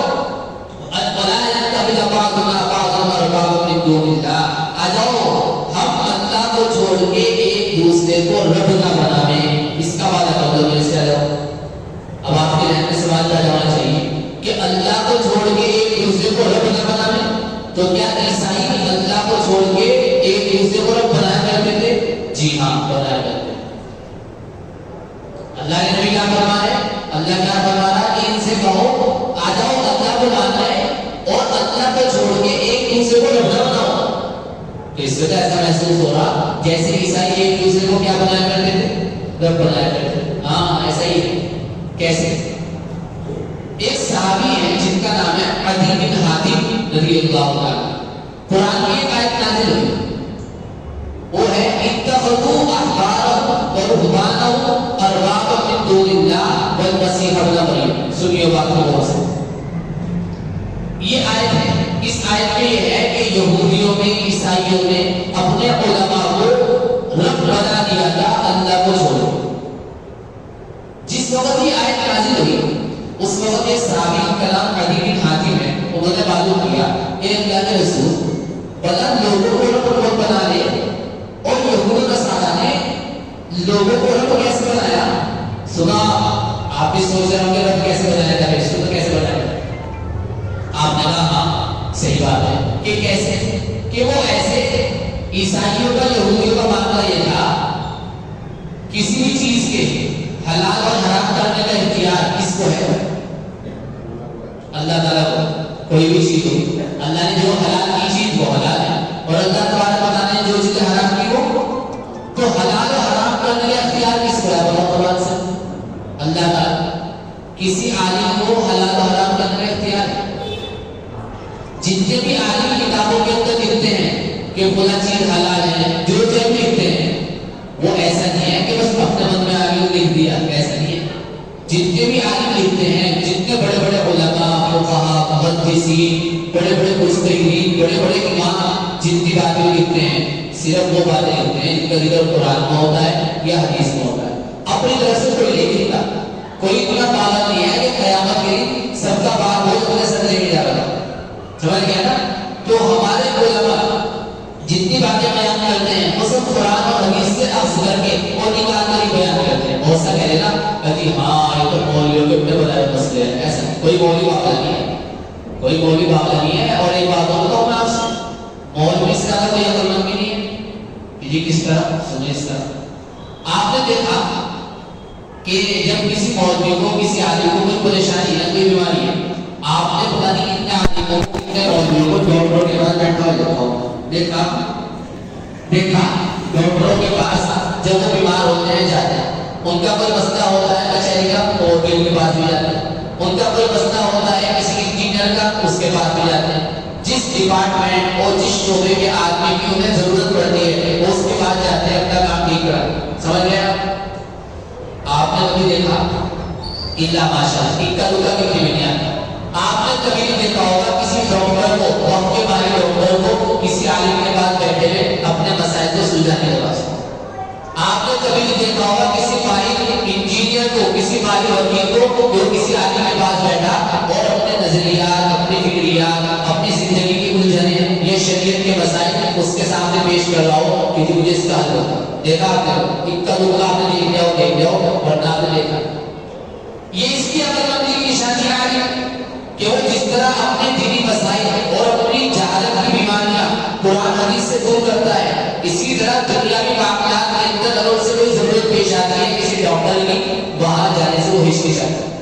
S1: ولا يتخذ بعضنا بعضا اربابا من دون اللہ، آ جاؤ ہم اللہ کو چھوڑ کے ایک دوسرے کو رب نہ بنائیں، اس کا وعدہ کر دو میرے سے۔ آ جاؤ، اب آپ کے ذہن میں سوال پیدا ہونا چاہیے کہ اللہ کو چھوڑ کے ایک دوسرے کو رب نہ بنائیں، تو کیا عیسائی اللہ کو چھوڑ کے ایک دوسرے کو رب بنایا کرتے تھے؟ جی ہاں، بنایا کرتے تھے۔ اللہ نے نبی کیا فرمایا؟ اللہ کیا فرما رہا ہے کہ ان سے کہو آ جاؤ اللہ کو مان لیں اور اللہ کو چھوڑ کے ایک دوسرے کو رب نہ بناؤ۔ تو اس وجہ ایسا محسوس ہو رہا جیسے عیسائی ایک دوسرے کو کیا بنایا کرتے تھے؟ رب بنایا کرتے تھے۔ ہاں ایسا ہی ہے۔ کیسے؟ ایک صحابی ہے جن کا نام ہے عدی بن حاتم رضی اللہ عنہ، قرآن کی ایک آیت نازل ہوئی، وہ ہے اتخذوا احبارهم ورهبانهم اربابا من دون اللہ والمسیح ابن مریم۔ سنیے بات کو غور سے، یہ آیت ہے، اس آیت میں یہ ہے کہ یہودیوں نے عیسائیوں نے اپنے علماء کو رب بنا دیا تھا اللہ کو چھوڑ۔ جس وقت یہ آیت نازل ہوئی اس وقت یہ صحابی کا نام عدی بن حاتم ہے، انہوں نے معلوم کیا اے اللہ کے رسول بلا لوگوں کو رب بنا لے، اور یہود و نصارا نے لوگوں کو رب کیسے بنایا؟ سنا آپ بھی سوچ رہے ہوں گے رب کیسے بنایا جائے، اس کو عیسائیوں کا یہودیوں کا معاملہ یہ تھا کسی بھی چیز کے حلال اور حرام کرنے کا اختیار کس کو ہے؟ اللہ تعالیٰ کو. کوئی بھی چیز ہو اللہ نے جو حلال کی چیز وہ حلال ہے اور اللہ تعالیٰ نے جو چیزیں حرام کی وہ تو حلال اور حرام کرنے کا اختیار کس کو ہے؟ بہت سے اللہ تعالیٰ. کسی عالم کو حلال و حرام کرنے کا اختیار ہے. جتنے بھی عالم کتابوں کے اندر لکھتے ہیں کہ فلاں چیز حلال ہے جو جب لکھتے ہیں وہ ایسا نہیں ہے کہ بس اپنے من میں آگے لکھ دیا, ایسا نہیں ہے. جتنے بھی عالم لکھتے ہیں, جتنے بڑے بڑے علماء, فقہاء, محدثین, بڑے بڑے مجتہدین, بڑے بڑے امام جتنی باتیں لکھتے ہیں صرف وہ باتیں لکھتے ہیں جن کا ذکر قرآن میں ہوتا ہے یا حدیث میں ہوتا ہے. اپنی طرف سے کوئی نہیں لکھتا. کوئی اتنا پاگل نہیں ہے کہ قیامت کے دن سب کا باپ ہو اپنے سر لے کے جا رہا. سمجھ گیا نا؟ تو ہمارے علماء جتنی باتیں بیان کرتے ہیں وہ سب قرآن اور حدیث سے اخذ کر کے اور نکال کر ہی بیان کرتے ہیں. بہت سا کہہ دینا کہ ہاں یہ تو مولویوں کے اپنے بتائے مسئلے ہیں. ایسا کوئی مولوی پاگل نہیں ہے, کوئی مولوی پاگل نہیں ہے. اور ایک بات بتاؤں میں آپ سے, مولوی سے زیادہ کوئی عقل مند بھی نہیں ہے. جی کس طرح سنیں اس طرح آپ نے دیکھا کہ جب کسی مولوی کو, کسی عالم کو کوئی پریشانی ہے, کوئی بیماری ہے, آپ نے پتہ نہیں کتنے عالموں کو, کتنے مولویوں کو ڈاکٹروں کے پاس بیٹھا ہوا دیکھا ہوگا. دیکھا ڈاکٹروں کے پاس جب وہ بیمار ہوتے ہیں جاتے ہیں. ان کا کوئی مسئلہ ہوتا ہے کچہری کا تو وکیل کے پاس بھی جاتے ہیں. ان کا کوئی مسئلہ ہوتا ہے کسی انجینئر کا, اس کے پاس بھی جاتے ہیں. جس ڈپارٹمنٹ اور جس شعبے کے آدمی کی انہیں ضرورت پڑتی ہے وہ اس کے پاس جاتے ہیں اپنا کام ٹھیک کرا. سمجھ گیا؟ آپ نے کبھی دیکھا الا ماشاءاللہ اکا دکا کتنی بھی نہیں آتا. آپ نے کبھی نہیں دیکھا ہوگا کسی ڈاکٹر کو, وقت کے ماہر ڈاکٹر کو کسی عالم کے پاس بیٹھے ہوئے اپنے مسائل کو سلجھانے کے واسطے. آپ نے کبھی نہیں دیکھا ہوگا کسی ماہر انجینئر کو, کسی ماہر وکیل کو جو کسی عالم کے پاس بیٹھا اور اپنے نظریات, اپنی فکریات, اپنی زندگی کی الجھنیں, یہ شریعت کے مسائل اس کے سامنے پیش کر رہا ہو کہ مجھے اس کا حل ہوگا. دیکھا آپ نے اکا دکا آپ نے دیکھ جاؤ ورنہ آپ نے دیکھا. یہ اس کی عقل مندی کی نشانی آ رہی ہے کہ وہ جس طرح اپنے دینی مسائل اور اپنی جہالت کی بیماریاں قرآن حدیث سے دور کرتا ہے, اسی طرح دنیاوی معاملات کے اندر اگر اسے کوئی ضرورت پیش آتی ہے کسی ڈاکٹر کی, وہاں جانے سے وہ ہچکچاتا ہے.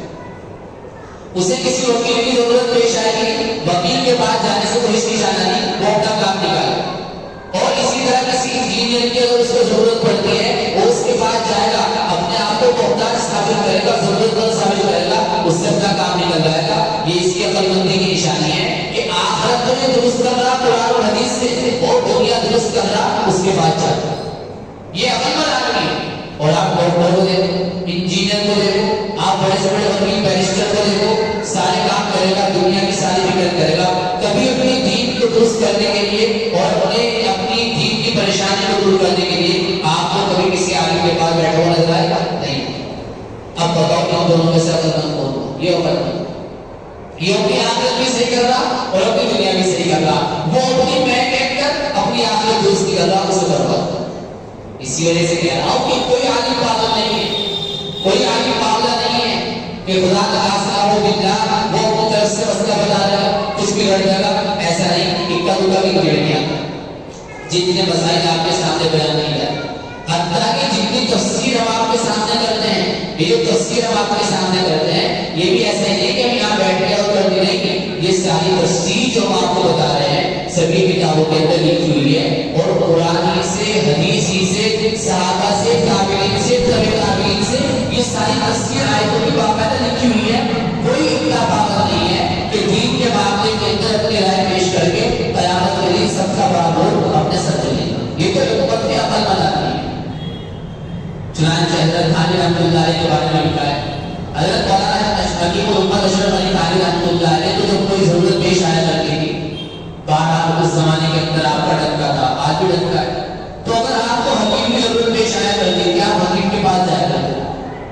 S1: اسے کسی وکیل کی ضرورت پیش آئے گی, وکیل کے پاس جانے سے وہ ہچکچانا نہیں, وہ اپنا کام نکالے. اور اسی طرح کسی انجینئر کی اگر اس کو ضرورت پڑتی ہے وہ اس کے پاس جائے گا, اپنے آپ کو محتاج ثابت کرے گا, ضرورت مند ثابت کرے گا, اس سے اپنا کام نکل جائے گا. یہ اس کی عقل مندی کی نشانی ہے کہ آخرت تو یہ درست کر رہا قرآن اور حدیث سے, اور دنیا درست کر رہا اس کے پاس جاتا. یہ عقل مند آدمی ہے. اور آپ ڈاکٹر کو دیکھو, انجینئر کو دیکھو, آپ بڑے سے بڑے وکیل بیرسٹر کو دیکھو, سارے کام کرے گا, دنیا کی ساری فکر کرے گا. کبھی اپنی دین کو درست کرنے کے لیے اور اپنی دین کی پریشانی کو دور کرنے کے لیے آپ کو کبھی کسی عالم کے پاس بیٹھا ہوا نظر آئے گا؟ نہیں. اب بتاؤ کہ دونوں میں سے عقل مند کون ہو؟ یہ عقل مند, یہ اپنی آخرت بھی صحیح کر رہا اور اپنی دنیا بھی صحیح کر رہا. وہ اپنی میں کہہ کر اپنی آخرت درست کر رہا, اسے برباد. اسی وجہ سے کہہ رہا ہوں کہ کوئی عالم پاگل نہیں ہے, کوئی عالم پاگل نہیں ہے کہ خدا کا آسرا ہو باللہ وہ اپنی طرف سے مسئلہ بتا رہا ہے کچھ بھی گڑ جائے گا. ایسا نہیں, اکا دکا بھی گڑ نہیں آتا. جتنے مسائل آپ کے سامنے بیان نہیں جاتے, حتیٰ کہ جتنی تفسیر ہم آپ کے سامنے کرتے ہیں, یہ جو تفسیر ہم آپ کے سامنے کرتے ہیں یہ بھی ایسا نہیں کہ ہم یہاں بیٹھ کے اور کر دی نہیں. یہ ساری تفسیر جو ہم آپ کو بتا رہے ہیں سبھی کتابوں کے اندر لکھی ہوئی ہے, اور قرآن سے, حدیث سے, صحابہ سے, تابعین سے, تبع تابعین سے یہ ساری تفسیر آیتوں کی باقاعدہ لکھی ہوئی ہے. کوئی اتنا پاگل نہیں ہے کہ دین کے معاملے کے اندر اپنی رائے پیش کر کے قیامت کے دن سب کا بڑا بول اپنے سر چلے گا. یہ تو حکومت کی عقل مند آدمی ہے. چنانچہ حضرت تھانوی رحمۃ اللہ علیہ کے بارے میں لکھا ہے, حضرت مولانا حکیم الامت اشرف علی تھانوی رحمۃ اللہ علیہ کو جب کوئی ضرورت پیش آیا کرتی تھی, بہرحال اس زمانے کے اندر آپ کا ڈنکا تھا, آج بھی ڈنکا ہے, تو اگر آپ کو حکیم کی ضرورت پیش آیا کرتی تھی آپ حکیم کے پاس جایا کرتے.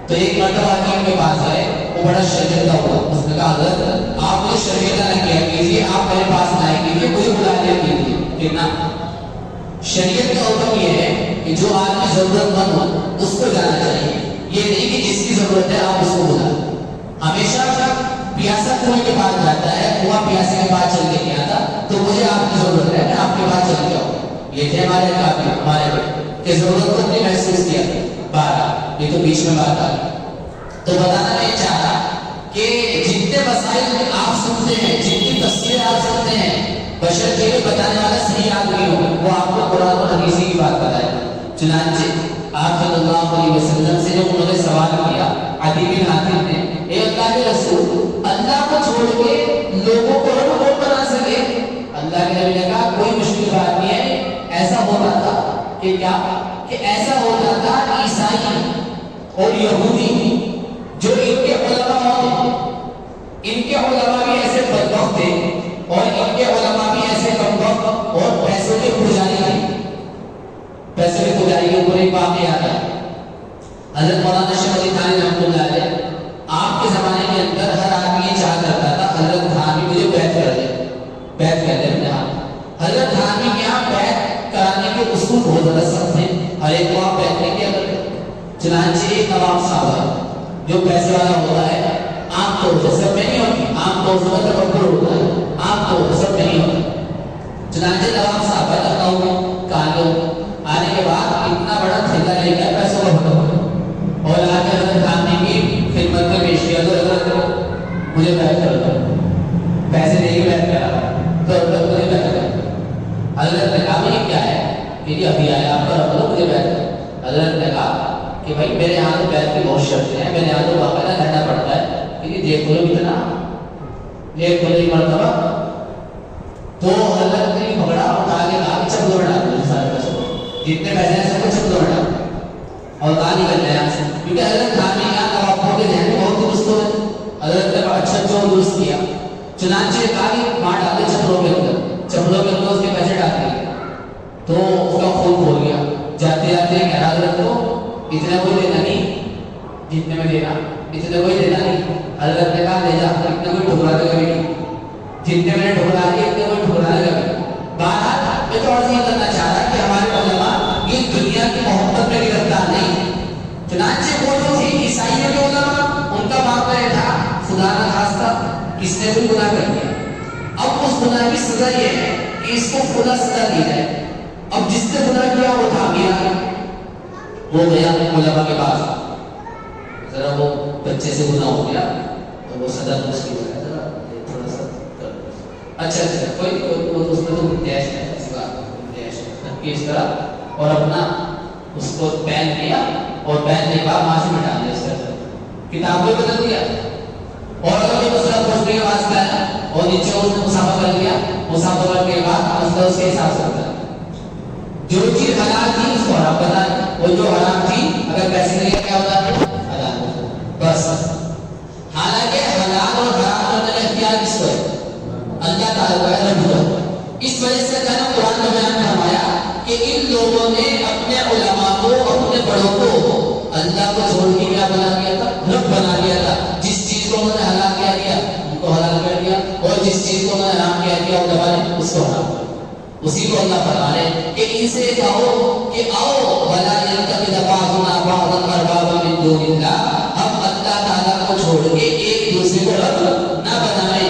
S1: تو ایک مرتبہ حکیم کے پاس گئے, وہ بڑا شرمندہ ہوا, اس نے کہا حضرت آپ مجھے شرمندہ نہ کیا کیجیے, آپ میرے پاس نہ آئے کیجیے, مجھے بلا لیا کیجیے. کتنا شریعت کا حکم یہ ہے کہ جو آدمی ضرورت مند ہو اس کو جانا چاہیے. یہ نہیں کہ جس کی ضرورت ہے آپ اس کو بلا. ہمیشہ پیاسا کنویں کے پاس جاتا ہے, کنواں پیاسے کے پاس چل کے نہیں آتا, تو مجھے آپ کی ضرورت ہے, میں آپ کے پاس چل کے آؤں. یہ تھے ہمارے کافی ہمارے کہ ضرورت کو نہیں محسوس کیا بات، یہ تو بیچ میں بات آ گئی. تو بتانا نہیں چاہ رہا کہ جتنے مسائل آپ سنتے ہیں، جتنی تفسیر آپ سنتے ہیں، بشر کے لیے بتانے والا صحیح آدمی ہو وہ آپ کو قرآن و حدیث کی بات بتائے. چنانچہ آپ صلی اللہ علیہ وسلم سے جو انہوں نے سوال کیا عدی بن حاتم نے، اے اللہ کے رسول، اللہ کو چھوڑ کے لوگوں کو رب کون بنا سکے؟ اللہ کے نبی نے کہا کوئی مشکل بات نہیں ہے. ایسا ہوتا تھا کہ کیا کہ ایسا ہوتا تھا عیسائی اور یہودی جو ان کے علماء ہوتے، ان کے علماء بھی ایسے بدبخت تھے اور ان کے علماء بھی ایسے کمبخت اور پیسوں کے پجاری تھے. پیسوں کے پجاری کے اوپر ایک واقعہ آتا ہے. حضرت مولانا شیخ علی تھانوی رحمۃ اللہ علیہ آپ کے زمانے کے اندر ہر آدمی یہ چاہ کرتا تھا حضرت تھانوی مجھے بیعت کر دے، بیعت کر دے اپنے ہاتھ. حضرت تھانوی کے یہاں بیعت کرانے کے اصول بہت زیادہ سخت ہیں، ہر ایک کو آپ بیعت نہیں کیا کرتے. چنانچہ ایک نواب صاحب ہے جو پیسے والا ہوتا ہے، عام طور سے سب میں نہیں ہوتی، عام طور سے تکبر ہوتا ہے، عام طور سے سب میں نہیں ہوتا. چنانچہ نواب صاحب ہے لکھنؤ میں کانگو آنے کے بعد اتنا بڑا تھیلا لے گیا پیسوں کا بھرا اور آ کے حضرت تھانوی کی خدمت میں پیش کیا تو حضرت مجھے بیعت کر دو، پیسے دے کے بیعت کرا تو حضرت مجھے بیعت کر دو. حضرت نے کہا یہ کیا ہے کہ یہ ابھی آیا آپ کا رکھ دو مجھے بیعت کر. حضرت نے کہا کہ بھائی میرے یہاں تو بیعت کی بہت شرطیں ہیں، میرے یہاں تو باقاعدہ رہنا پڑتا ہے کہ یہ جیب کھولو کتنا، جیب کھولو ہی مرتبہ. تو حضرت نے پکڑا اٹھا کے کہا کہ چپلوں میں ڈال دو سارے پیسوں کو، جتنے پیسے ہیں سب کو چپلوں میں ڈال اور کہا نکل جائے یہاں سے. کیونکہ حضرت تھانوی کا نوابوں کے ذہن میں بہت درست ہوئے. حضرت نے اچھا جو درست کیا. چنانچہ کہا کہ وہاں ڈالے چپلوں کے اندر، چپلوں کے اندر اس کے پیسے ڈال دیے تو اس کا خون کھول گیا. جاتے جاتے کہہ رہا حضرت کو اتنا کوئی دینا نہیں، جتنے میں دینا اتنے کوئی دینا نہیں. حضرت نے کہا لے جا، اتنا کوئی ٹھکرا دے گا نہیں، جتنے میں نے ٹھکرا دیا اتنے کوئی ٹھکرا دے گا نہیں. بہرحال میں تو عرض یہ کرنا چاہ رہا کہ ہمارے علماء یہ دنیا کی محبت میں گرفتار نہیں. چنانچہ وہ جو تھے عیسائیوں کے علماء، ان کا معاملہ یہ تھا خدا نہ خواستہ کس نے کوئی گناہ کر دیا، اب اس گناہ کی سزا یہ ہے کہ اس کو خدا سزا دی جائے. اب جس نے گناہ کیا وہ تھا گیا، وہ گیا علماء کے پاس، ذرا وہ بچے سے گناہ ہو گیا تو وہ سزا اس کی ہے ذرا تھوڑا سا اچھا کوئی وہ تو اس میں تو گنجائش ہے، اس کا گنجائش ہے اس طرح، اور اپنا اس کو پین کیا اور پین کے بعد معاشی میں ڈال دیا، اس طرح کتاب کو بدل دیا. اور اگر یہ مسئلہ پوچھنے کے واسطہ ہے اور نیچے اس نے مسافہ کر لیا، مسافہ کرنے کے بعد مسئلہ اس کے حساب سے ہوتا ہے. جو چیز حلال تھی اس کو حرام بنا دی، وہ جو حرام تھی اگر پیسے لے کیا ہوتا ہے حلال ہوتا بس. حالانکہ حلال اور حرام کرنے کا اختیار کس کو ہے؟ اللہ تعالیٰ کا رب کو. اس وجہ سے اللہ نے قرآن میں بیان فرمایا کہ ان لوگوں نے اپنے علماء کو، اپنے بڑوں کو اللہ کو چھوڑ کے کیا بنا دیا تھا؟ رب بنا دیا تھا. جس چیز کو انہوں نے حلال کیا دیا ان کو حلال کر دیا، اور جس چیز کو انہوں نے حرام کیا دیا علماء نے اس کو حرام کر دیا. اسی کو اللہ فرما رہے کہ ان سے کہو کہ آؤ ولا يتخذ بعضنا بعضا اربابا من دون اللہ، ہم اللہ تعالیٰ کو چھوڑ کے ایک دوسرے کو رب نہ بنائیں.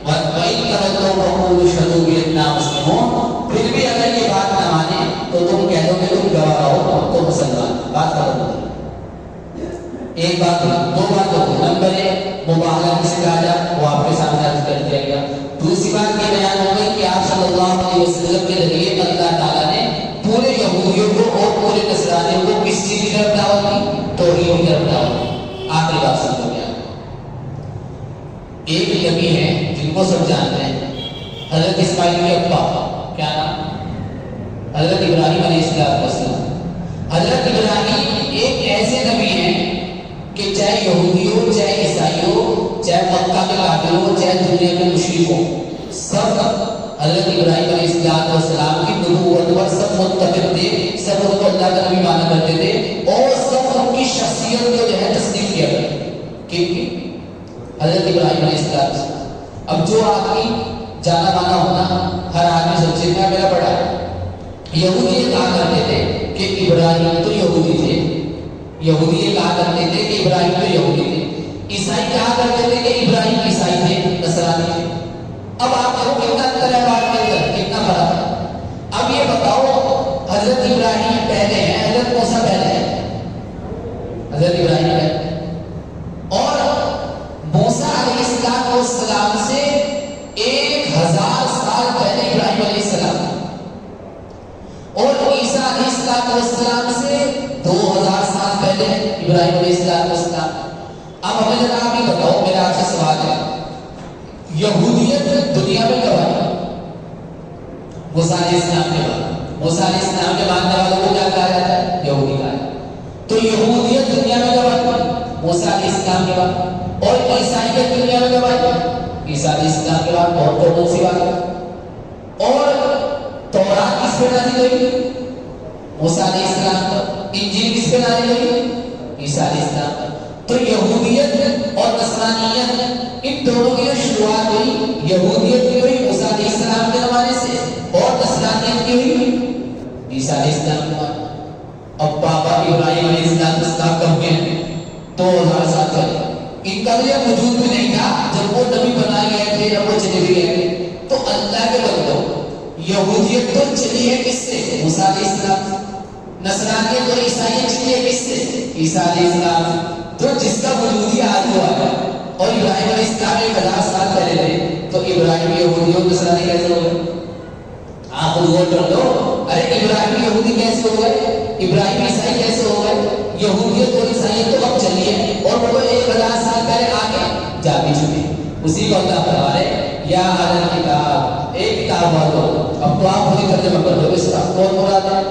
S1: وَإِن تَوَلَّوْا فَقُولُوا اشْهَدُوا بِأَنَّا مُسْلِمُونَ، پھر بھی اگر یہ بات نہ مانے تو تم کہہ دو کہ تم گواہ ہو تو مسلمان. بات کرو ایک بات ہوئی، دو بات ہوئی. نمبر ایک مباہلہ کسے کہا جائے وہ آپ کے سامنے عرض کر دیا گیا. دوسری بات یہ بیان ہو گئی کہ آپ صلی اللہ علیہ وسلم کے ذریعے اللہ تعالیٰ نے پورے یہودیوں کو اور پورے نصرانیوں کو کس چیز کی طرف دعوت دی؟ توحید کی طرف دعوت دی. آخری بات سمجھ گیا. ایک نبی ہے جن کو سب جانتے ہیں، حضرت اسماعیل کے ابا، کیا نام؟ حضرت ابراہیم علیہ السلام. حضرت ابراہیم ایک ایسے نبی ہیں کہ چاہے یہودی ہو، چاہے عیسائی ہو، چاہے مکہ کے کافر ہو، چاہے دنیا کے مشرک ہو، سب حضرت ابراہیم علیہ السلام کی نبوت پر سب متفق تھے، سب ان کو اللہ کا نبی مانا کرتے تھے اور سب ان کی شخصیت کو جو ہے تسلیم کیا کرتے. حضرت ابراہیم علیہ السلام. اب جو آدمی جانا مانا ہونا، ہر آدمی سوچے گا میرا بڑا ہے. یہودی یہ کہا کرتے تھے کہ ابراہیم تو یہودی تھے، یہودی یہ کہا کرتے تھے کہ ابراہیم تو یہودی تھے. عیسائی کہا کرتے تھے کہ ابراہیم عیسائی تھے، نصرانی تھے. اب آپ کو کتنا انتر ہے بات کے اندر، کتنا فرق ہے. اب یہ بتاؤ حضرت ابراہیم پہلے ہیں، حضرت موسیٰ پہلے ہیں، حضرت ابراہیم پہلے اور موسیٰ علیہ السلام سے 1000 سال پہلے ابراہیم علیہ السلام اور عیسیٰ علیہ السلام سے 2000 سال پہلے ابراہیم علیہ السلام۔ اب ہمیں ذرا آپ یہ بتاؤ، میرا آپ سے سوال ہے، یہودیت دنیا میں کب آئی؟ موسیٰ علیہ السلام کے بعد۔ موسیٰ علیہ السلام کے ماننے والوں کو کیا کہا جاتا ہے؟ یہودی کہا جاتا ہے۔ تو یہودیت دنیا میں کب آئی؟ موسیٰ علیہ السلام کے بعد۔ اور عیسائیت دنیا میں کب آئی؟ عیسیٰ علیہ السلام کے بعد۔ بہت کامن سی بات ہے۔ اور تورات کس پہ نازل ہوئی؟ موسیٰ علیہ السلام پر۔ انجیل کس پہ نازل ہوئی؟ عیسیٰ علیہ السلام پر۔ تو یہودیت اور نصرانیت ان دونوں کی شروعات ہوئی، یہودیت کی ہوئی موسیٰ علیہ السلام کے زمانے سے اور نصرانیت کی ہوئی عیسیٰ علیہ السلام کے بعد۔ اب بابا ابراہیم علیہ السلام کب گئے ہیں؟ 2000 سال پہلے۔ ان کا یہ وجود بھی نہیں تھا جب وہ نبی بنائے گئے تھے، جب وہ چلے بھی گئے تھے۔ تو اللہ کے بندوں، یہودیت تو چلی ہے کس سے؟ موسیٰ علیہ السلام سے۔ نصرانیت اور عیسائیت چلی ہے کس سے؟ عیسیٰ علیہ السلام سے۔ تو جس کا وجود ہی آج ہوا ہے اور ابراہیم علیہ السلام 1000 سال پہلے تھے، تو ابراہیم یہودی اور نصرانی کیسے ہو گئے؟ آپ خود غور کر لو۔ ارے ابراہیم یہودی کیسے ہو گئے؟ ابراہیم عیسائی کیسے ہو گئے؟ یہودیت اور عیسائیت تو اب چلی ہے اور وہ 1000 سال پہلے آگے جا بھی چکی۔ اسی کو اللہ فرما رہے یا اہل کتاب، ایک کتاب والو۔ اب تو آپ خود ہی ترجمہ کر دو، اس کا کون مراد ہے؟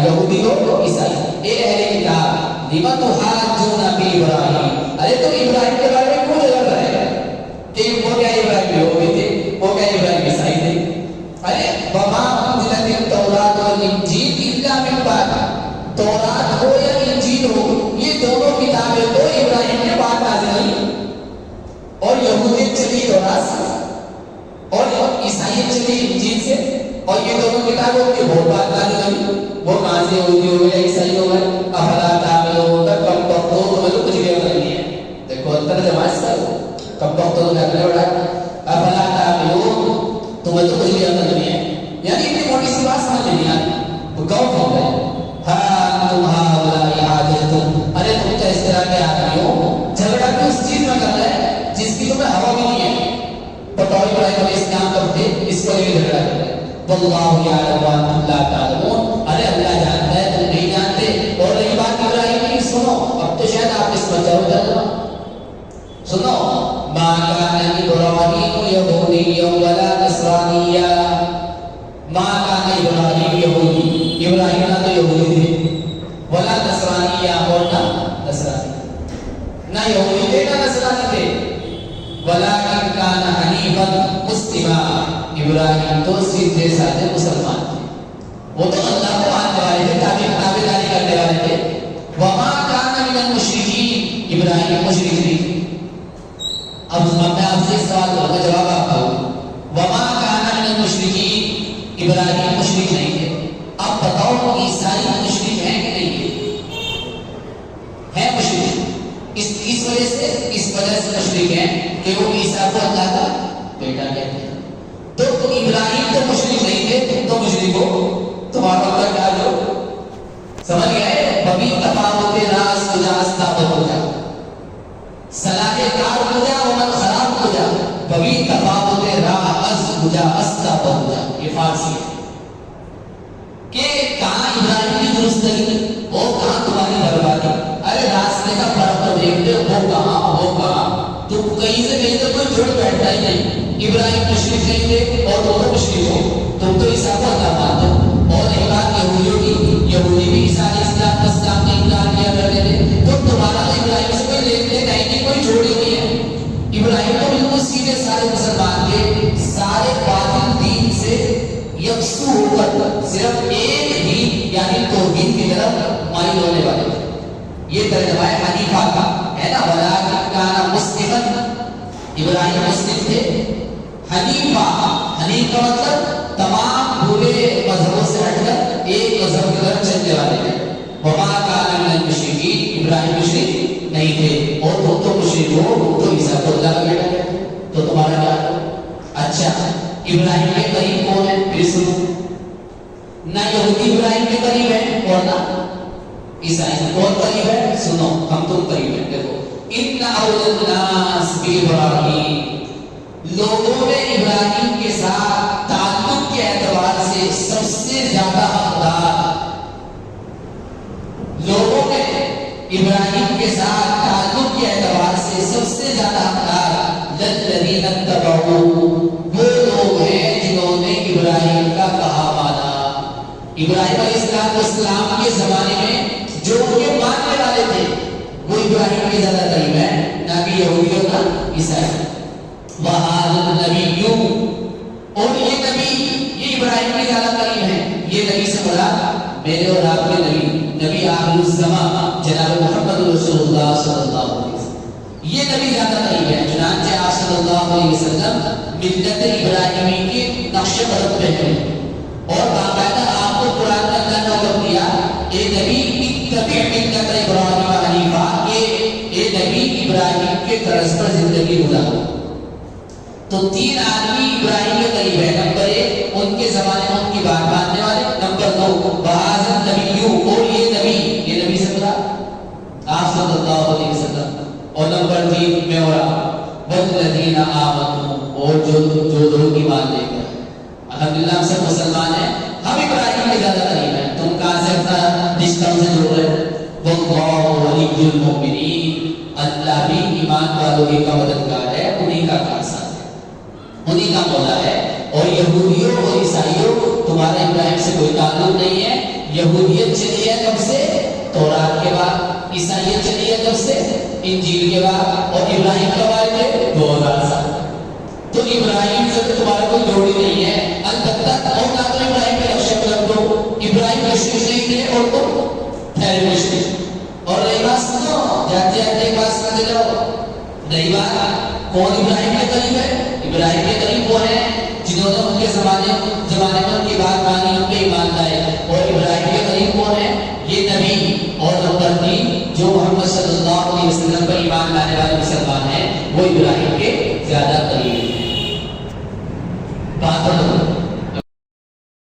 S1: یہودی اور عیسائی۔ اے اہل کتاب لما تحاجون فی ابراہیم، ارے تم ابراہیم کے بارے میں کیوں جھگڑ رہے ہیں کہ وہ کیا ابراہیم یہودی تھے، وہ کیا ابراہیم عیسائی تھے؟ ارے وما انزلت التوراۃ والانجیل الا من بعد، تورات ہو یا انجیل ہو، یہ دونوں کتابیں تو ابراہیم کے بعد نازل ہوئی۔ اور یہودیت چلی تورات سے اور عیسائیت چلی انجیل سے، اور یہ دونوں کتابیں ان کے بہت بعد نازل ہوئی۔ وہ کہاں سے یہودی ہو گئے، عیسائی ہو گئے؟ افلا تعقلون، کب تک تو تمہیں تو کچھ بھی پتہ نہیں ہے۔ دیکھو ترجمہ اس کا، کب تک تو تمہیں پتہ ہے، افلا تعقلون، تمہیں تو کچھ بھی پتہ نہیں ہے۔ یعنی اتنی موٹی سی بات سمجھ نہیں آتی، وہ گاؤں ہو گئے۔ ہاں تم ہاؤلائی حاجتم، ارے تم تو اس طرح کے آدمی ہو، جھگڑا بھی اس چیز میں کر رہے ہیں جس کی تمہیں ہوا بھی نہیں ہے۔ بتاؤ ابراہیم علیہ السلام کب تھے، اس کو لے جھگڑا کر رہے ہیں۔ واللہ یعلم وانتم لا تعلمون، ارے اللہ جانتا ہے تم نہیں جانتے۔ اور رہی بات ابراہیم کی، سنو اب تو شاید آپ اس بچہ ہو جائے گا، سنو، ما کان ابراہیم یہودیا ولا نصرانیا، ما کان ابراہیم یہودی، ابراہیم نہ تو یہودی تھے، ولا نصرانیا، اور نہ نصرانی، نہ یہودی تھے نہ نصرانی تھے، ولکن کان حنیفا مسلما، ابراہیم تو سیدھے سادے مسلمان تھے، وہ تو اللہ کو ماننے والے تھے، تابعداری کرنے والے تھے۔ وما کان من المشرکین، ابراہیم مشرک نہیں تھے۔ اب میں آپ سے سوال کروں گا، جواب آپ دو۔ وما کان من المشرکین، ابراہیم مشرک نہیں تھے۔ اب بتاؤ عیسائی مشرک ہیں کہ نہیں ہے؟ مشرک، اس وجہ سے مشرک ہیں کہ وہ عیسیٰ کو اللہ کا بیٹا کہتے ہیں۔ تو ابراہیم تو مشرک نہیں تھے، تم تو مشرک ہو، تمہارا کا کیا جو سمجھ گئے؟ ببی تفاوت راز کجا استابت ہو جا، صلاح کار ہو جا ومن خراب ہو جا، ببی تفاوت راز کجا استابت ہو جا۔ یہ فارسی ہے کہ کہاں ابراہیم کی درستگی اور کہاں تمہاری بربادی۔ ارے راستے کا فرق تو دیکھتے ہو، وہ کہاں تو کہیں سے کوئی جڑ بیٹھتا ہی نہیں۔ ابراہیم مشرک نہیں تھے اور تم تو مشرک ہو، تم تو عیسیٰ کو اللہ مانتے ہو۔ اور ایک بات یہودیوں کی، یہودی بھی عیسیٰ علیہ السلام کا انکار کیا کرتے تھے، تو تمہارا تو ابراہیم سے کوئی لین دین نہیں، کوئی جوڑ ہی نہیں ہے۔ ابراہیم تو بالکل سیدھے سارے مسلمان تھے، سارے باطل دین سے یکسو ہو کر صرف ایک ہی یعنی توحید کی طرف مائل ہونے والے تھے۔ یہ ترجمہ ہے حنیفہ کا، ہے نا، ولکن کان مسلما، ابراہیم مسلم تھے۔ حنیفہ، حنیف کا مطلب تمام برے مذہبوں سے ہٹ کر ایک مذہب کی طرف چلنے والے تھے۔ وما کان من المشرکین، ابراہیم مشرک نہیں تھے، اور تم تو مشرک ہو، تم تو عیسیٰ کو اللہ کا بیٹا ہے، تو تمہارا کیا؟ اچھا ابراہیم کے قریب کون ہے؟ پھر سنو، یہودی ابراہیم کے قریب ہے اور نہ عیسائی کون قریب ہے؟ سنو ہم تم قریب ہیں. دیکھو ان اول الناس بابراہیم، لوگوں میں ابراہیم کے ساتھ تعلق کے اعتبار سے سب سے زیادہ حقدار، لوگوں میں ابراہیم کے ساتھ تعلق کے اعتبار سے سب سے زیادہ حقدار للذین اتبعوا، وہ لوگ ہیں جنہوں نے ابراہیم کا کہا مانا. ابراہیم علیہ السلام کے زمانے میں جو ان کے ماننے والے تھے وہ ابراہیم کے زیادہ قریب ہیں، نہ کہ یہودی اور نہ عیسائی. وَهَذَا النَّبِيُّ، اور یہ نبی یہ ابراہیم کے زیادہ قریب ہیں. یہ نبی سے مراد میرے اور آپ کے نبی آخر الزمان جناب محمد رسول اللہ صلی اللہ علیہ وسلم، یہ نبی زیادہ قریب ہے. چنانچہ آپ صلی اللہ علیہ وسلم ملت ابراہیمی کے نقش قدم پہ ہیں اور باقاعدہ آپ کو قرآن کا اللہ نے حکم دیا اے نبی اتبع ملت ابراہیم حنیفا، اے نبی ابراہیم کے طرز پر زندگی گزارو. تو تین آدمی ابراہیم کے قریب ہے. نمبر ایک ان کے زمانے میں ان کی بات ماننے والے. نمبر دو وَهَذَا النَّبِيُّ، اور یہ نبی سے مراد آپ صلی اللہ علیہ وسلم. اور نمبر تین میں اور آپ وَالَّذِينَ آمَنُوا، اور جو لوگ ایمان لے کر. الحمدللہ ہم سب مسلمان ہیں، ہم ابراہیم کے زیادہ قریب ہیں. تم کہاں سے اپنا رشتہ سے جوڑ رہے ہیں؟ وَاللَّهُ وَلِيُّ الْمُؤْمِنِينَ، اللہ بھی ایمان والوں ہی کا مددگار ہے، انہی کا کارساز ہے، انہی کا مولا ہے. اور یہودیوں اور عیسائیوں تمہارا ابراہیم سے کوئی تعلق نہیں ہے. یہودیت چلی ہے کب سے؟ تورات کے بعد. عیسائیت چلی ہے کب سے؟ انجیل کے بعد. اور ابراہیم کب آئے تھے؟ 2000 سال. تو ابراہیم سے تو تمہارا کوئی جوڑی نہیں ہے. البتہ اور نہ تو ابراہیم کے نقشے پر رکھ دو، ابراہیم مشرق نہیں تھے اور تم ٹھہرے مشرق. اور رہی بات سنو، جاتے جاتے ایک بات سمجھ جاؤ، رہی بات کون ابراہیم کے قریب ہے؟ ابراہیم کے قریب وہ ہیں جنہوں نے ان کے زمانے میں ان کی